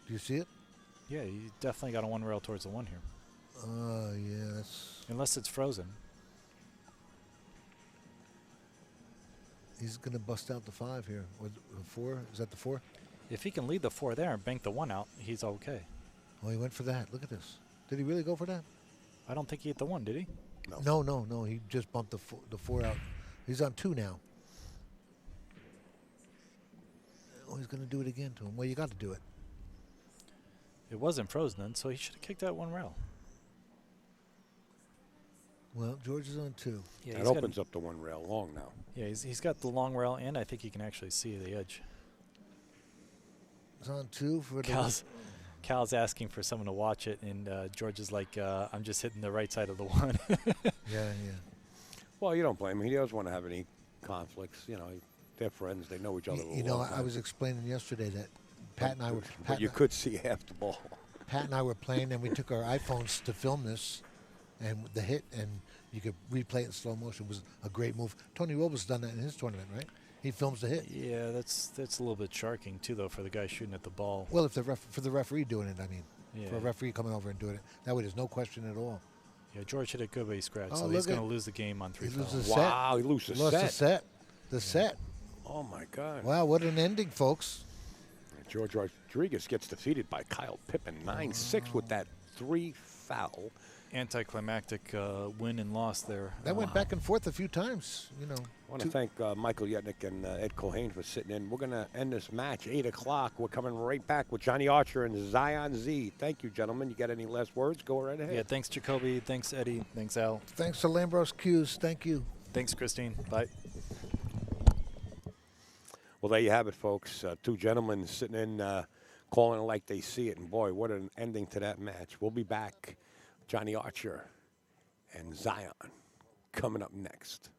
Do you see it? Yeah, you definitely got a one rail towards the 1 here. Yeah, that's... Unless it's frozen. He's going to bust out the 5 here. Or the 4? Is that the 4? If he can lead the 4 there and bank the 1 out, he's okay. Oh, he went for that. Look at this. Did he really go for that? I don't think he hit the 1, did he? No. He just bumped the 4 out. He's on 2 now. Oh, he's going to do it again to him. Well, you got to do it. It wasn't frozen then, so he should have kicked that 1 rail. Well, George is on 2. Yeah, That opens up the 1 rail long now. Yeah, he's got the long rail, and I think he can actually see the edge. He's on 2 for the... Cal's asking for someone to watch it, and George is like, I'm just hitting the right side of the 1. Yeah. Well, you don't blame him. He doesn't want to have any conflicts. You know, they're friends. They know each other. You know, I was explaining yesterday that Pat and I were... But you could see half the ball. Pat and I were playing, and we took our iPhones to film this, and the hit, and you could replay it in slow motion. It was a great move. Tony Robles done that in his tournament, right? He films the hit. Yeah, that's a little bit sharking too, though, for the guy shooting at the ball. Well, if for the referee doing it, I mean, Yeah. for a referee coming over and doing it, that way there's no question at all. Yeah, George hit it good, but he scratched, Oh, so he's look going to at- lose the game on 3 He fouls. loses Wow, he loses Lost set. the set. The set. Oh, my God. Wow, what an ending, folks. George Rodriguez gets defeated by Kyle Pepin, 9-6 with that 3 foul. Anticlimactic win and loss there. That went back and forth a few times, you know. I want to thank Michael Yetnick and Ed Cohane for sitting in. We're going to end this match 8 o'clock. We're coming right back with Johnny Archer and Zion Z. Thank you, gentlemen. You got any last words? Go right ahead. Yeah, thanks, Jacoby. Thanks, Eddie. Thanks, Al. Thanks to Lambros Q's. Thank you. Thanks, Christine. Bye. Well, there you have it, folks. 2 gentlemen sitting in, calling it like they see it. And, boy, what an ending to that match. We'll be back. Johnny Archer and Zion coming up next.